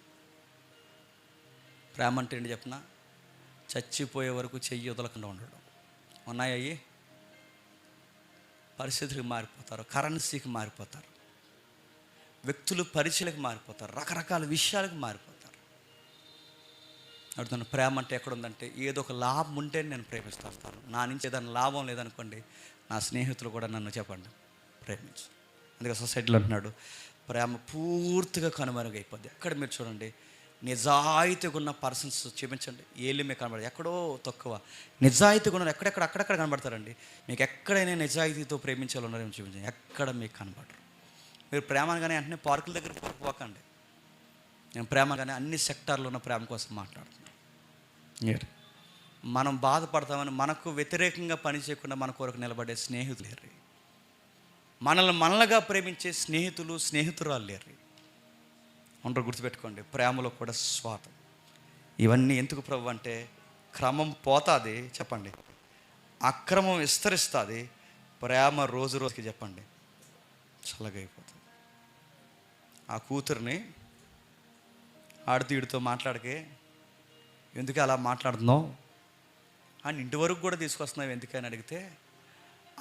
ప్రేమ అంటే ఏంటి చెప్పిన? చచ్చిపోయే వరకు చెయ్యి వదలకుండా ఉండడం. ఉన్నాయయ్యి, పరిస్థితులకు మారిపోతారు, కరెన్సీకి మారిపోతారు, వ్యక్తులు పరిచయలకు మారిపోతారు, రకరకాల విషయాలకు మారిపోతారు. అడుగుతాను, ప్రేమ అంటే ఎక్కడుందంటే ఏదో ఒక లాభం ఉంటే నేను ప్రేమిస్తాను. నా నుంచి ఏదైనా లాభం లేదనుకోండి, నా స్నేహితులు కూడా నన్ను చెప్పండి ప్రేమించు. అందుకే సొసైటీలో అంటున్నాడు, ప్రేమ పూర్తిగా కనుమరుగైపోద్ది. ఎక్కడ మీరు చూడండి, నిజాయితీగా ఉన్న పర్సన్స్ చూపించండి, ఏళ్ళు మీకు కనబడదు, ఎక్కడో తక్కువ. నిజాయితీగా ఉన్న అక్కడక్కడ కనబడతారండి. మీకు ఎక్కడైనా నిజాయితీతో ప్రేమించాలి ఉన్నారేమో చూపించండి, ఎక్కడ మీకు కనబడరు. మీరు ప్రేమగానే వెంటనే పార్కుల దగ్గర పోకండి. నేను ప్రేమగానే అన్ని సెక్టార్లో ఉన్న ప్రేమ కోసం మాట్లాడుతున్నాను. మనం బాధపడతామని మనకు వ్యతిరేకంగా పని చేయకుండా మన కొరకు నిలబడే స్నేహితులు లేరు. మనల్నిగా ప్రేమించే స్నేహితురాలు లేరు. అందరూ గుర్తుపెట్టుకోండి, ప్రేమలో కూడా స్వార్థం. ఇవన్నీ ఎందుకు ప్రభు అంటే, క్రమం పోతుంది చెప్పండి, అక్రమం విస్తరిస్తుంది, ప్రేమ రోజు రోజుకి చెప్పండి చల్లగైపోతుంది. ఆ కూతుర్ని ఆడుతీడితో మాట్లాడకే, ఎందుకు అలా మాట్లాడుతున్నావు అని ఇంటి వరకు కూడా తీసుకొస్తున్నావు ఎందుకని అడిగితే,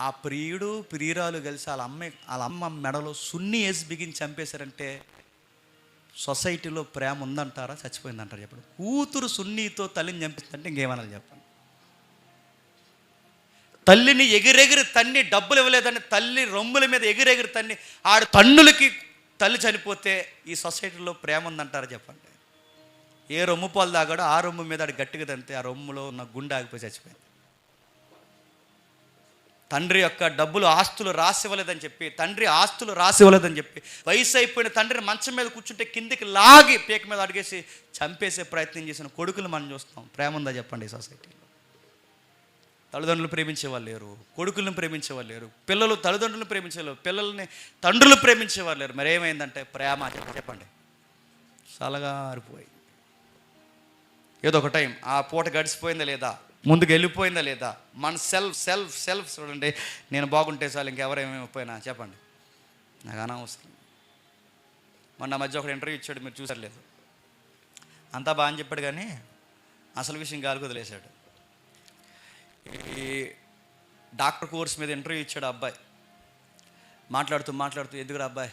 ఆ ప్రియుడు ప్రియురాలు కలిసి వాళ్ళ అమ్మ మెడలో సున్ని వేసి బిగించి చంపేశారంటే సొసైటీలో ప్రేమ ఉందంటారా చచ్చిపోయిందంటారా చెప్పండి? కూతురు సున్నితో తల్లిని చంపిస్తుందంటే ఇంకేమనాలి చెప్పండి? తల్లిని ఎగిరెగిరి తన్ని, డబ్బులు ఇవ్వలేదని తల్లి రొమ్ముల మీద ఎగిరెగిరి తన్ని, ఆడు తన్నులకి తల్లి చనిపోతే ఈ సొసైటీలో ప్రేమ ఉందంటారా చెప్పండి? ఏ రొమ్ము పాలు తాగాడో ఆ రొమ్ము మీద ఆడు గట్టిగా తంతే ఆ రొమ్ములో ఉన్న గుండె ఆగిపోయి చచ్చిపోయింది. తండ్రి యొక్క డబ్బులు ఆస్తులు రాసివ్వలేదని చెప్పి, తండ్రి ఆస్తులు రాసివ్వలేదని చెప్పి వయసు అయిపోయిన తండ్రిని మంచం మీద కూర్చుంటే కిందికి లాగి పీక మీద అడిగేసి చంపేసే ప్రయత్నం చేసిన కొడుకులు మనం చూస్తాం. ప్రేమ ఉందా చెప్పండి ఈ సొసైటీలో? తల్లిదండ్రులు ప్రేమించేవాళ్ళు లేరు, కొడుకులను ప్రేమించేవాళ్ళు లేరు, పిల్లలు తల్లిదండ్రులను ప్రేమించేవాళ్ళు, పిల్లల్ని తండ్రులు ప్రేమించేవాళ్ళు లేరు. మరి ఏమైందంటే ప్రేమ చెప్పండి చల్లగా ఆరిపోయి, ఏదో ఒక టైం ఆ పూట గడిచిపోయిందా లేదా, ముందుకు వెళ్ళిపోయిందా లేదా, మన సెల్ఫ్ చూడండి, నేను బాగుంటే చాలు ఇంకెవరేమైపోయినా చెప్పండి నాకు అనవసరం. మొన్న మధ్య ఒక ఇంటర్వ్యూ ఇచ్చాడు, మీరు చూసారు లేదు, అంతా బాగా అని చెప్పాడు కానీ అసలు విషయం గాలికి వదిలేశాడు. ఈ డాక్టర్ కోర్స్ మీద ఇంటర్వ్యూ ఇచ్చాడు అబ్బాయి. మాట్లాడుతూ ఎందుకురా అబ్బాయి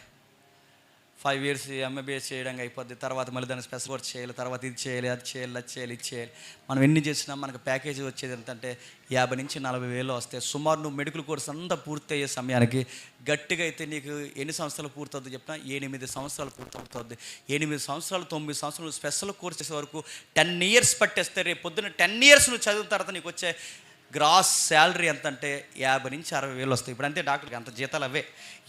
5 years ఎంబీబీఎస్ చేయడానికి అయిపోద్ది, తర్వాత మళ్ళీ దాన్ని స్పెషల్ కోర్స్ చేయాలి, తర్వాత ఇది చేయాలి, అది చేయాలి, అది చేయాలి, ఇది చేయాలి. మనం ఎన్ని చేసినా మనకు ప్యాకేజీ వచ్చేది ఎంతంటే 50 నుంచి 40 వేలు వస్తాయి. సుమారు నువ్వు మెడికల్ కోర్స్ అంతా పూర్తి అయ్యే సమయానికి గట్టిగా అయితే నీకు ఎన్ని సంవత్సరాలు పూర్తవుతుంది చెప్పినా 8 సంవత్సరాలు పూర్తవుతుంది. 8 సంవత్సరాలు 9 సంవత్సరాలు స్పెషల్ కోర్స్ చేసే వరకు 10 years పట్టేస్తే రేపు పొద్దున్న 10 years నువ్వు చదివిన తర్వాత నీకు వచ్చే గ్రాస్ శాలరీ ఎంత అంటే 50 నుంచి 60 వేలు వస్తాయి. ఇప్పుడు అంతే డాక్టర్కి అంత జీతాలు అవే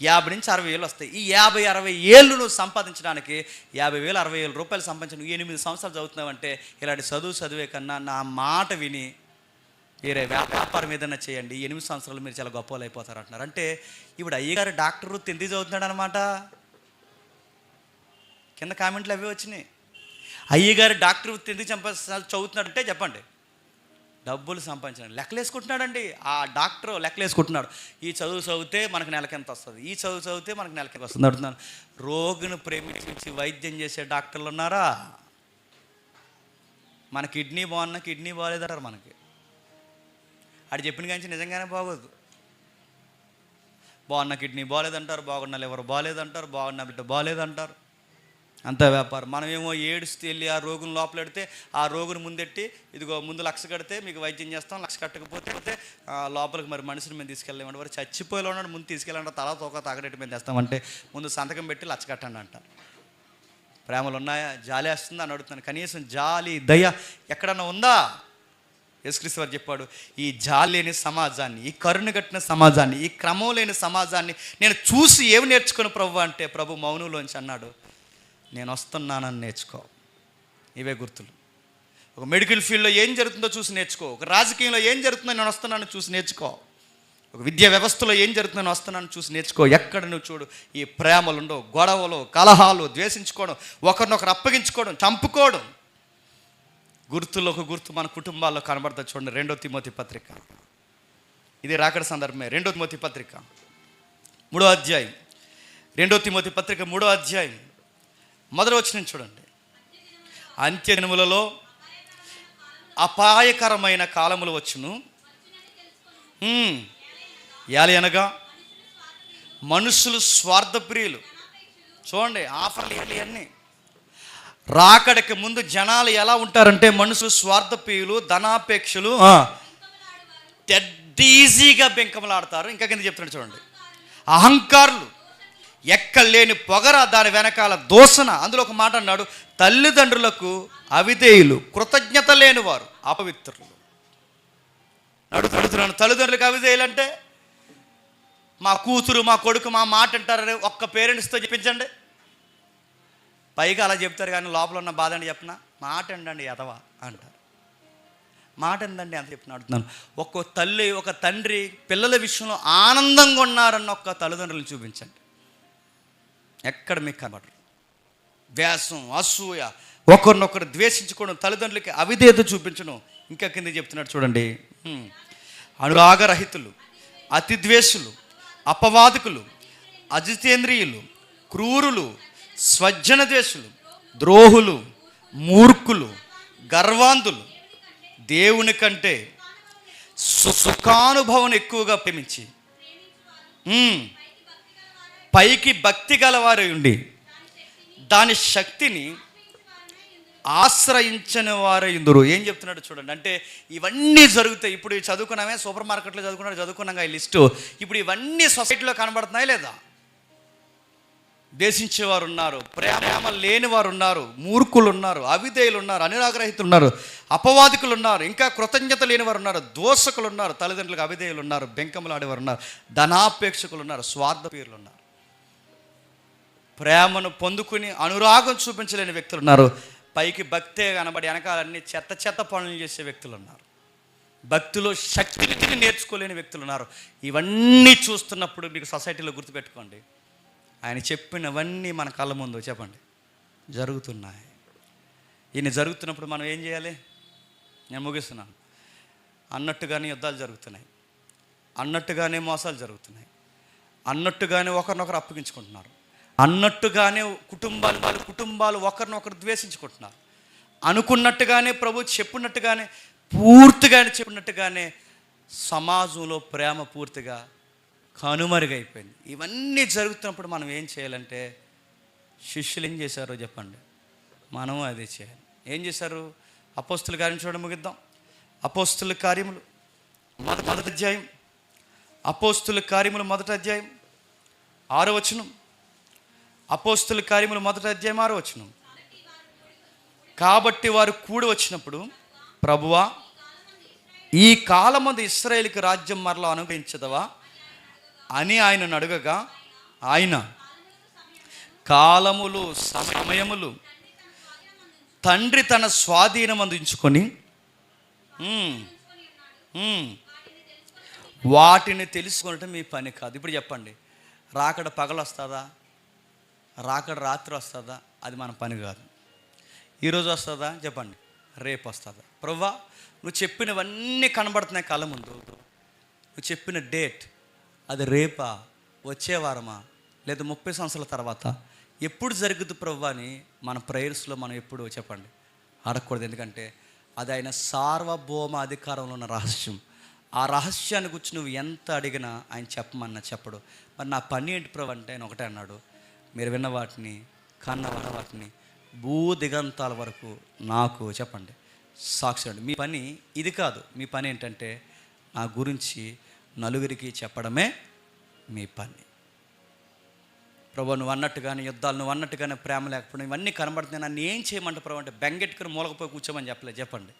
50 నుంచి 60 వేలు వస్తాయి. ఈ 50-60 ఏళ్ళు నువ్వు సంపాదించడానికి 50,000-60,000 రూపాయలు సంపాదించి నువ్వు 8 సంవత్సరాలు చదువుతున్నావంటే ఇలాంటి చదివే కన్నా నా మాట విని వేరే వ్యాపారం ఏదైనా చేయండి, 8 సంవత్సరాలు మీరు చాలా గొప్పలు అయిపోతారు అంటున్నారు. అంటే ఇప్పుడు అయ్యగారు డాక్టర్ వృత్తి ఎందుకు చదువుతున్నాడు అనమాట. కింద కామెంట్లు అవే వచ్చినాయి. అయ్యగారు డాక్టర్ వృత్తి ఎందుకు చదువుతున్నాడంటే చెప్పండి, డబ్బులు సంపాదించండి. లెక్కలు వేసుకుంటున్నాడండి ఆ డాక్టర్, లెక్కలు వేసుకుంటున్నాడు. ఈ చదువు చదివితే మనకు నెలకి ఎంత వస్తుంది, ఈ చదువు చదివితే మనకు నెలకి ఎంత వస్తుంది అడుగుతున్నాను. రోగిని ప్రేమించి వైద్యం చేసే డాక్టర్లు ఉన్నారా? మన కిడ్నీ బాగున్నా కిడ్నీ బాగాలేదంటారు. మనకి ఆడు చెప్పిన కానీ నిజంగానే బాగోదు. బాగున్న కిడ్నీ బాగాలేదంటారు, బాగున్న లివర్ బాగాలేదంటారు, బాగున్న బిడ్డ బాగాలేదంటారు. అంత వ్యాపారం. మనమేమో ఏడుస్తూ వెళ్ళి ఆ రోగుని లోపలెడితే ఆ రోగుని ముందెట్టి ఇదిగో ముందు 1,00,000 కడితే మీకు వైద్యం చేస్తాం, 1,00,000 కట్టకపోతే లోపలికి మరి మనిషిని మేము తీసుకెళ్ళామంటే వారు చచ్చిపోయేలా ఉన్నాడు, ముందు తీసుకెళ్ళండి, తల తోక తాగడేటి మేము తెస్తామంటే ముందు సంతకం పెట్టి 1,00,000 కట్టండి అంటారు. ప్రేమలు ఉన్నాయా? జాలి వేస్తుందా అని అడుగుతున్నాను. కనీసం జాలి దయ ఎక్కడన్నా ఉందా? యేసుక్రీస్తు వారు చెప్పాడు, ఈ జాలి లేని సమాజాన్ని, ఈ కరుణ కట్టిన సమాజాన్ని, ఈ క్రమం లేని సమాజాన్ని నేను చూసి ఏమి నేర్చుకుని ప్రభు అంటే ప్రభు మౌనంలోంచి అన్నాడు, నేను వస్తున్నానని నేర్చుకో. ఇవే గుర్తులు. ఒక మెడికల్ ఫీల్డ్లో ఏం జరుగుతుందో చూసి నేర్చుకో. ఒక రాజకీయంలో ఏం జరుగుతుందో నేను వస్తున్నానని చూసి నేర్చుకో. ఒక విద్యా వ్యవస్థలో ఏం జరుగుతుందో నేను వస్తున్నానని చూసి నేర్చుకో. ఎక్కడ నువ్వు చూడు ఈ ప్రేమలు ఉండవు, గొడవలు, కలహాలు, ద్వేషించుకోవడం, ఒకరినొకరు అప్పగించుకోవడం, చంపుకోవడం. గుర్తుల్లో ఒక గుర్తు మన కుటుంబాల్లో కనబడుతుంది. చూడండి 2 తిమోతి పత్రిక, ఇది రాకడ సందర్భమే. 2 తిమోతి పత్రిక 3వ అధ్యాయం, 2 తిమోతి పత్రిక 3వ అధ్యాయం మొదటి వచనం చూడండి. అంత్య దినములలో అపాయకరమైన కాలములు వచ్చును. అనగా మనుషులు స్వార్థప్రియులు. చూడండి ఆఫర్లు ఇవన్నీ. రాకడకి ముందు జనాలు ఎలా ఉంటారంటే మనుషులు స్వార్థప్రియులు, ధనాపేక్షలు, ఈజీగా బెంకమలాడతారు. ఇంకా కింద చెప్తున్నాడు చూడండి, అహంకారులు, ఎక్కలేని పొగర, దాని వెనకాల దోషణ. అందులో ఒక మాట అన్నాడు, తల్లిదండ్రులకు అవిధేయులు, కృతజ్ఞత లేని వారు, అపవిత్రులు. అడుగుతున్నాను, తల్లిదండ్రులకు అవిధేయులు అంటే మా కూతురు మా కొడుకు మా మాట అంటారని ఒక్క పేరెంట్స్తో చెప్పించండి. పైగా అలా చెప్తారు కానీ లోపల ఉన్న బాధ అని చెప్పిన మాట అండి ఎదవా అంటారు. మాట ఎందండి అంత చెప్పిన అడుగుతున్నాను. ఒక్కో తల్లి ఒక తండ్రి పిల్లల విషయంలో ఆనందంగా ఉన్నారన్న ఒక్క తల్లిదండ్రులను చూపించండి. ఎక్కడ మీకు కనబడరు. ద్వేషం, అసూయ, ఒకరినొకరు ద్వేషించుకోవడం, తల్లిదండ్రులకి అవిధేయత చూపించడం. ఇంకా కింద చెప్తున్నాడు చూడండి, అనురాగరహితులు, అతిద్వేషులు, అపవాదకులు, అజితేంద్రియులు, క్రూరులు, స్వజన ద్వేషులు, ద్రోహులు, మూర్ఖులు, గర్వాంధులు, దేవుని కంటే సుఖానుభవం ఎక్కువగా ప్రేమించి పైకి భక్తి గలవారై ఉండి దాని శక్తిని ఆశ్రయించని వారై ఉందురు. ఏం చెప్తున్నాడు చూడండి. అంటే ఇవన్నీ జరుగుతాయి. ఇప్పుడు చదువుకున్నామే, సూపర్ మార్కెట్లో చదువుకున్నాగా ఈ లిస్టు. ఇప్పుడు ఇవన్నీ సొసైటీలో కనబడుతున్నాయి లేదా? ద్వేషించేవారు ఉన్నారు, ప్రేమ లేని వారు ఉన్నారు, మూర్ఖులు ఉన్నారు, అవిధేయులు ఉన్నారు, అనురాగరహితులు ఉన్నారు, అపవాదికులు ఉన్నారు, ఇంకా కృతజ్ఞత లేని వారు ఉన్నారు, దోషకులు ఉన్నారు, తల్లిదండ్రులకు అవిధేయులు ఉన్నారు, బెంకములు ఆడేవారు ఉన్నారు, ధనాపేక్షకులు ఉన్నారు, స్వార్థపీరులు ఉన్నారు, ప్రేమను పొందుకుని అనురాగం చూపించలేని వ్యక్తులు ఉన్నారు, పైకి భక్తే కనబడి వెనకాలన్నీ చెత్త పనులు చేసే వ్యక్తులు ఉన్నారు, భక్తిలో శక్తిని నేర్చుకోలేని వ్యక్తులు ఉన్నారు. ఇవన్నీ చూస్తున్నప్పుడు మీకు సొసైటీలో గుర్తుపెట్టుకోండి, ఆయన చెప్పినవన్నీ మన కళ్ళ ముందు చెప్పండి జరుగుతున్నాయి. ఈయన జరుగుతున్నప్పుడు మనం ఏం చేయాలి? నేను ముగిస్తున్నాను. అన్నట్టుగానే యుద్ధాలు జరుగుతున్నాయి, అన్నట్టుగానే మోసాలు జరుగుతున్నాయి, అన్నట్టుగానే ఒకరినొకరు అప్పగించుకుంటున్నారు, అన్నట్టుగానే కుటుంబాలు ఒకరినొకరు ద్వేషించుకుంటున్నారు, అనుకున్నట్టుగానే ప్రభు చెప్పినట్టుగానే పూర్తిగానే చెప్పినట్టుగానే సమాజంలో ప్రేమ పూర్తిగా కనుమరుగైపోయింది. ఇవన్నీ జరుగుతున్నప్పుడు మనం ఏం చేయాలంటే శిష్యులు ఏం చేశారో చెప్పండి, మనము అదే చేయాలి. ఏం చేశారు? అపోస్తుల కార్యం చూడడం ముగిద్దాం. అపోస్తుల కార్యములు మొదటి అధ్యాయం, అపోస్తుల కార్యములు మొదటి అధ్యాయం 6వ వచనం. అపోస్తుల కార్యములు మొదటి అధ్యాయం 6వ వచనం. కాబట్టి వారు కూడి వచ్చినప్పుడు, ప్రభువా, ఈ కాలమందు ఇశ్రాయేలుకి రాజ్యం మరలా అనుగ్రహించదవా అని ఆయనను అడగగా, ఆయన కాలములు సమయములు తండ్రి తన స్వాధీనమందు ఉంచుకొని వాటిని తెలుసుకొనటం మీ పని కాదు. ఇప్పుడు చెప్పండి, రాకడ పగలు వస్తుందా, రాకడ రాత్రి వస్తుందా? అది మన పని కాదు. ఈరోజు వస్తుందా చెప్పండి, రేపు వస్తుందా? ప్రభువా, నువ్వు చెప్పినవన్నీ కనబడుతున్నాయి కళ్ళ ముందు. నువ్వు చెప్పిన డేట్ అది రేపా, వచ్చే వారమా, లేదా 30 సంవత్సరాల తర్వాత ఎప్పుడు జరుగుద్ది ప్రభువా అని మన ప్రేయర్స్లో మనం ఎప్పుడు చెప్పండి అడగకూడదు. ఎందుకంటే అది ఆయన సార్వభౌమ అధికారంలో ఉన్న రహస్యం. ఆ రహస్యాన్ని గురించి నువ్వు ఎంత అడిగినా ఆయన చెప్పమన్నా చెప్పడు. మరి నా పని ఏంటి ప్రభు అంటే ఆయన ఒకటే అన్నాడు, మీరు విన్న వాటిని కన్న వాటిని భూ దిగంతాల వరకు నాకు చెప్పండి సాక్షి అండి. మీ పని ఇది కాదు. మీ పని ఏంటంటే నా గురించి నలుగురికి చెప్పడమే మీ పని. ప్రభు నువ్వు అన్నట్టుగానే యుద్ధాలు, నువ్వు అన్నట్టుగానే ప్రేమ లేకపోవడం, ఇవన్నీ కనబడుతున్నాయి. నన్ను ఏం చేయమంటే ప్రభు అంటే బెంగెట్టుకుని మూలకపోయి కూర్చోమని చెప్పలేదు. చెప్పండి,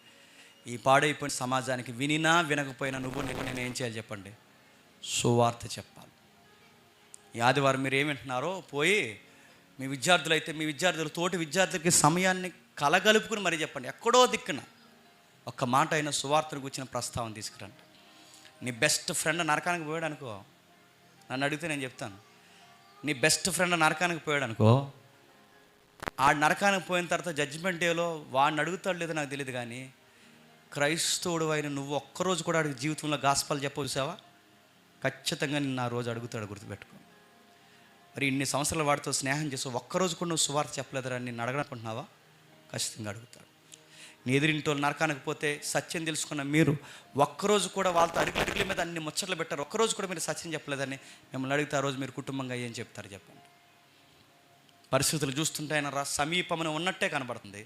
ఈ పాడైపోయిన సమాజానికి వినినా వినకపోయినా నువ్వు నేను ఏం చేయాలి చెప్పండి, సువార్త చెప్పాలి. ఈ ఆదివారం మీరు ఏమింటున్నారో పోయి మీ విద్యార్థులు అయితే మీ విద్యార్థులు తోటి విద్యార్థులకి సమయాన్ని కలగలుపుకుని మరీ చెప్పండి. ఎక్కడో దిక్కున ఒక్క మాట అయినా సువార్తను కూర్చిన ప్రస్తావన తీసుకురండి. నీ బెస్ట్ ఫ్రెండ్ నరకానికి పోయాడు అనుకో, నన్ను అడిగితే నేను చెప్తాను. నీ బెస్ట్ ఫ్రెండ్ నరకానికి పోయాడు అనుకో, ఆ నరకానికి పోయిన తర్వాత జడ్జిమెంట్ డేలో వాడిని అడుగుతాడు లేదో నాకు తెలియదు, కానీ క్రైస్తవుడు అయిన నువ్వు ఒక్కరోజు కూడా అడిగి జీవితంలో గాస్పాలు చెప్పవచ్చావా? ఖచ్చితంగా నిన్ను ఆ రోజు అడుగుతాడు, గుర్తుపెట్టుకో. మరి ఇన్ని సంవత్సరాల వాడితో స్నేహం చేసావు, ఒక్కరోజు కూడా నువ్వు సువార్త చెప్పలేదురా నిన్ను అడగనుకుంటున్నావా? ఖచ్చితంగా అడుగుతాడు. నీ ఎదురింటోళ్ళు నరకానికి పోతే సత్యం తెలుసుకున్న మీరు ఒక్కరోజు కూడా వాళ్ళతో అడిగిల మీద అన్ని ముచ్చట్లు పెట్టారు, ఒక్కరోజు కూడా మీరు సత్యం చెప్పలేదని మిమ్మల్ని అడిగితే ఆ రోజు మీరు కుటుంబంగా ఏం చెప్తారు చెప్పండి? పరిస్థితులు చూస్తుంటే ఆయన సమీపమని ఉన్నట్టే కనబడుతుంది.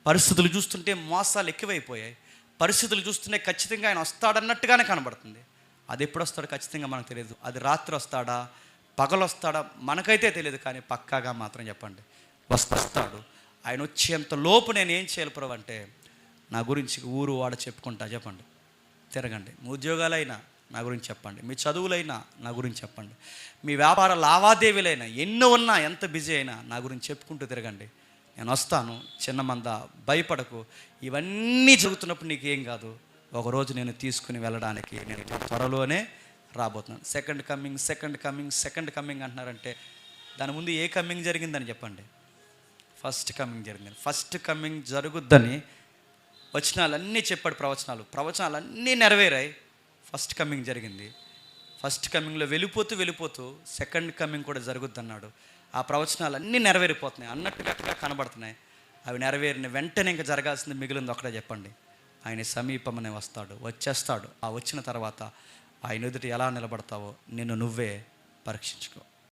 పరిస్థితులు చూస్తుంటే మోసాలు ఎక్కువైపోయాయి. పరిస్థితులు చూస్తుంటే ఖచ్చితంగా ఆయన వస్తాడన్నట్టుగానే కనబడుతుంది. అది ఎప్పుడు వస్తాడో ఖచ్చితంగా మనకు తెలియదు. అది రాత్రి వస్తాడా పగలు వస్తాడా మనకైతే తెలియదు, కానీ పక్కాగా మాత్రం చెప్పండి వస్తాడు. ఆయన వచ్చేంత లోపు నేను ఏం చేయాలి ప్రభు అంటే నా గురించి ఊరు వాడ చెప్పుకుంటా చెప్పండి, తిరగండి. మీ ఉద్యోగాలైనా నా గురించి చెప్పండి, మీ చదువులైనా నా గురించి చెప్పండి, మీ వ్యాపార లావాదేవీలైనా ఎన్నో ఉన్నా ఎంత బిజీ అయినా నా గురించి చెప్పుకుంటూ తిరగండి. నేను వస్తాను, చిన్న మంద, భయపడకు. ఇవన్నీ జరుగుతున్నప్పుడు నీకేం కాదు, ఒకరోజు నేను తీసుకుని వెళ్ళడానికి నేను త్వరలోనే రాబోతున్నాను. సెకండ్ కమింగ్ అంటున్నారంటే దాని ముందు ఏ కమింగ్ జరిగిందని చెప్పండి? ఫస్ట్ కమింగ్ జరిగిందని. ఫస్ట్ కమింగ్ జరుగుద్దని వచనాలన్నీ చెప్పాడు, ప్రవచనాలన్నీ నెరవేరాయి. ఫస్ట్ కమింగ్ జరిగింది. ఫస్ట్ కమింగ్లో వెళ్ళిపోతూ సెకండ్ కమింగ్ కూడా జరుగుద్ది అన్నాడు. ఆ ప్రవచనాలన్నీ నెరవేరిపోతున్నాయి అన్నట్టుగా కనబడుతున్నాయి. అవి నెరవేరిన వెంటనే ఇంకా జరగాల్సింది మిగిలింది ఒకటే చెప్పండి, ఆయన సమీపమనే వస్తాడు, వచ్చేస్తాడు. ఆ వచ్చిన తర్వాత ఆయన ఎదుట ఎలా నిలబడతావో నిన్ను నువ్వే పరీక్షించుకో.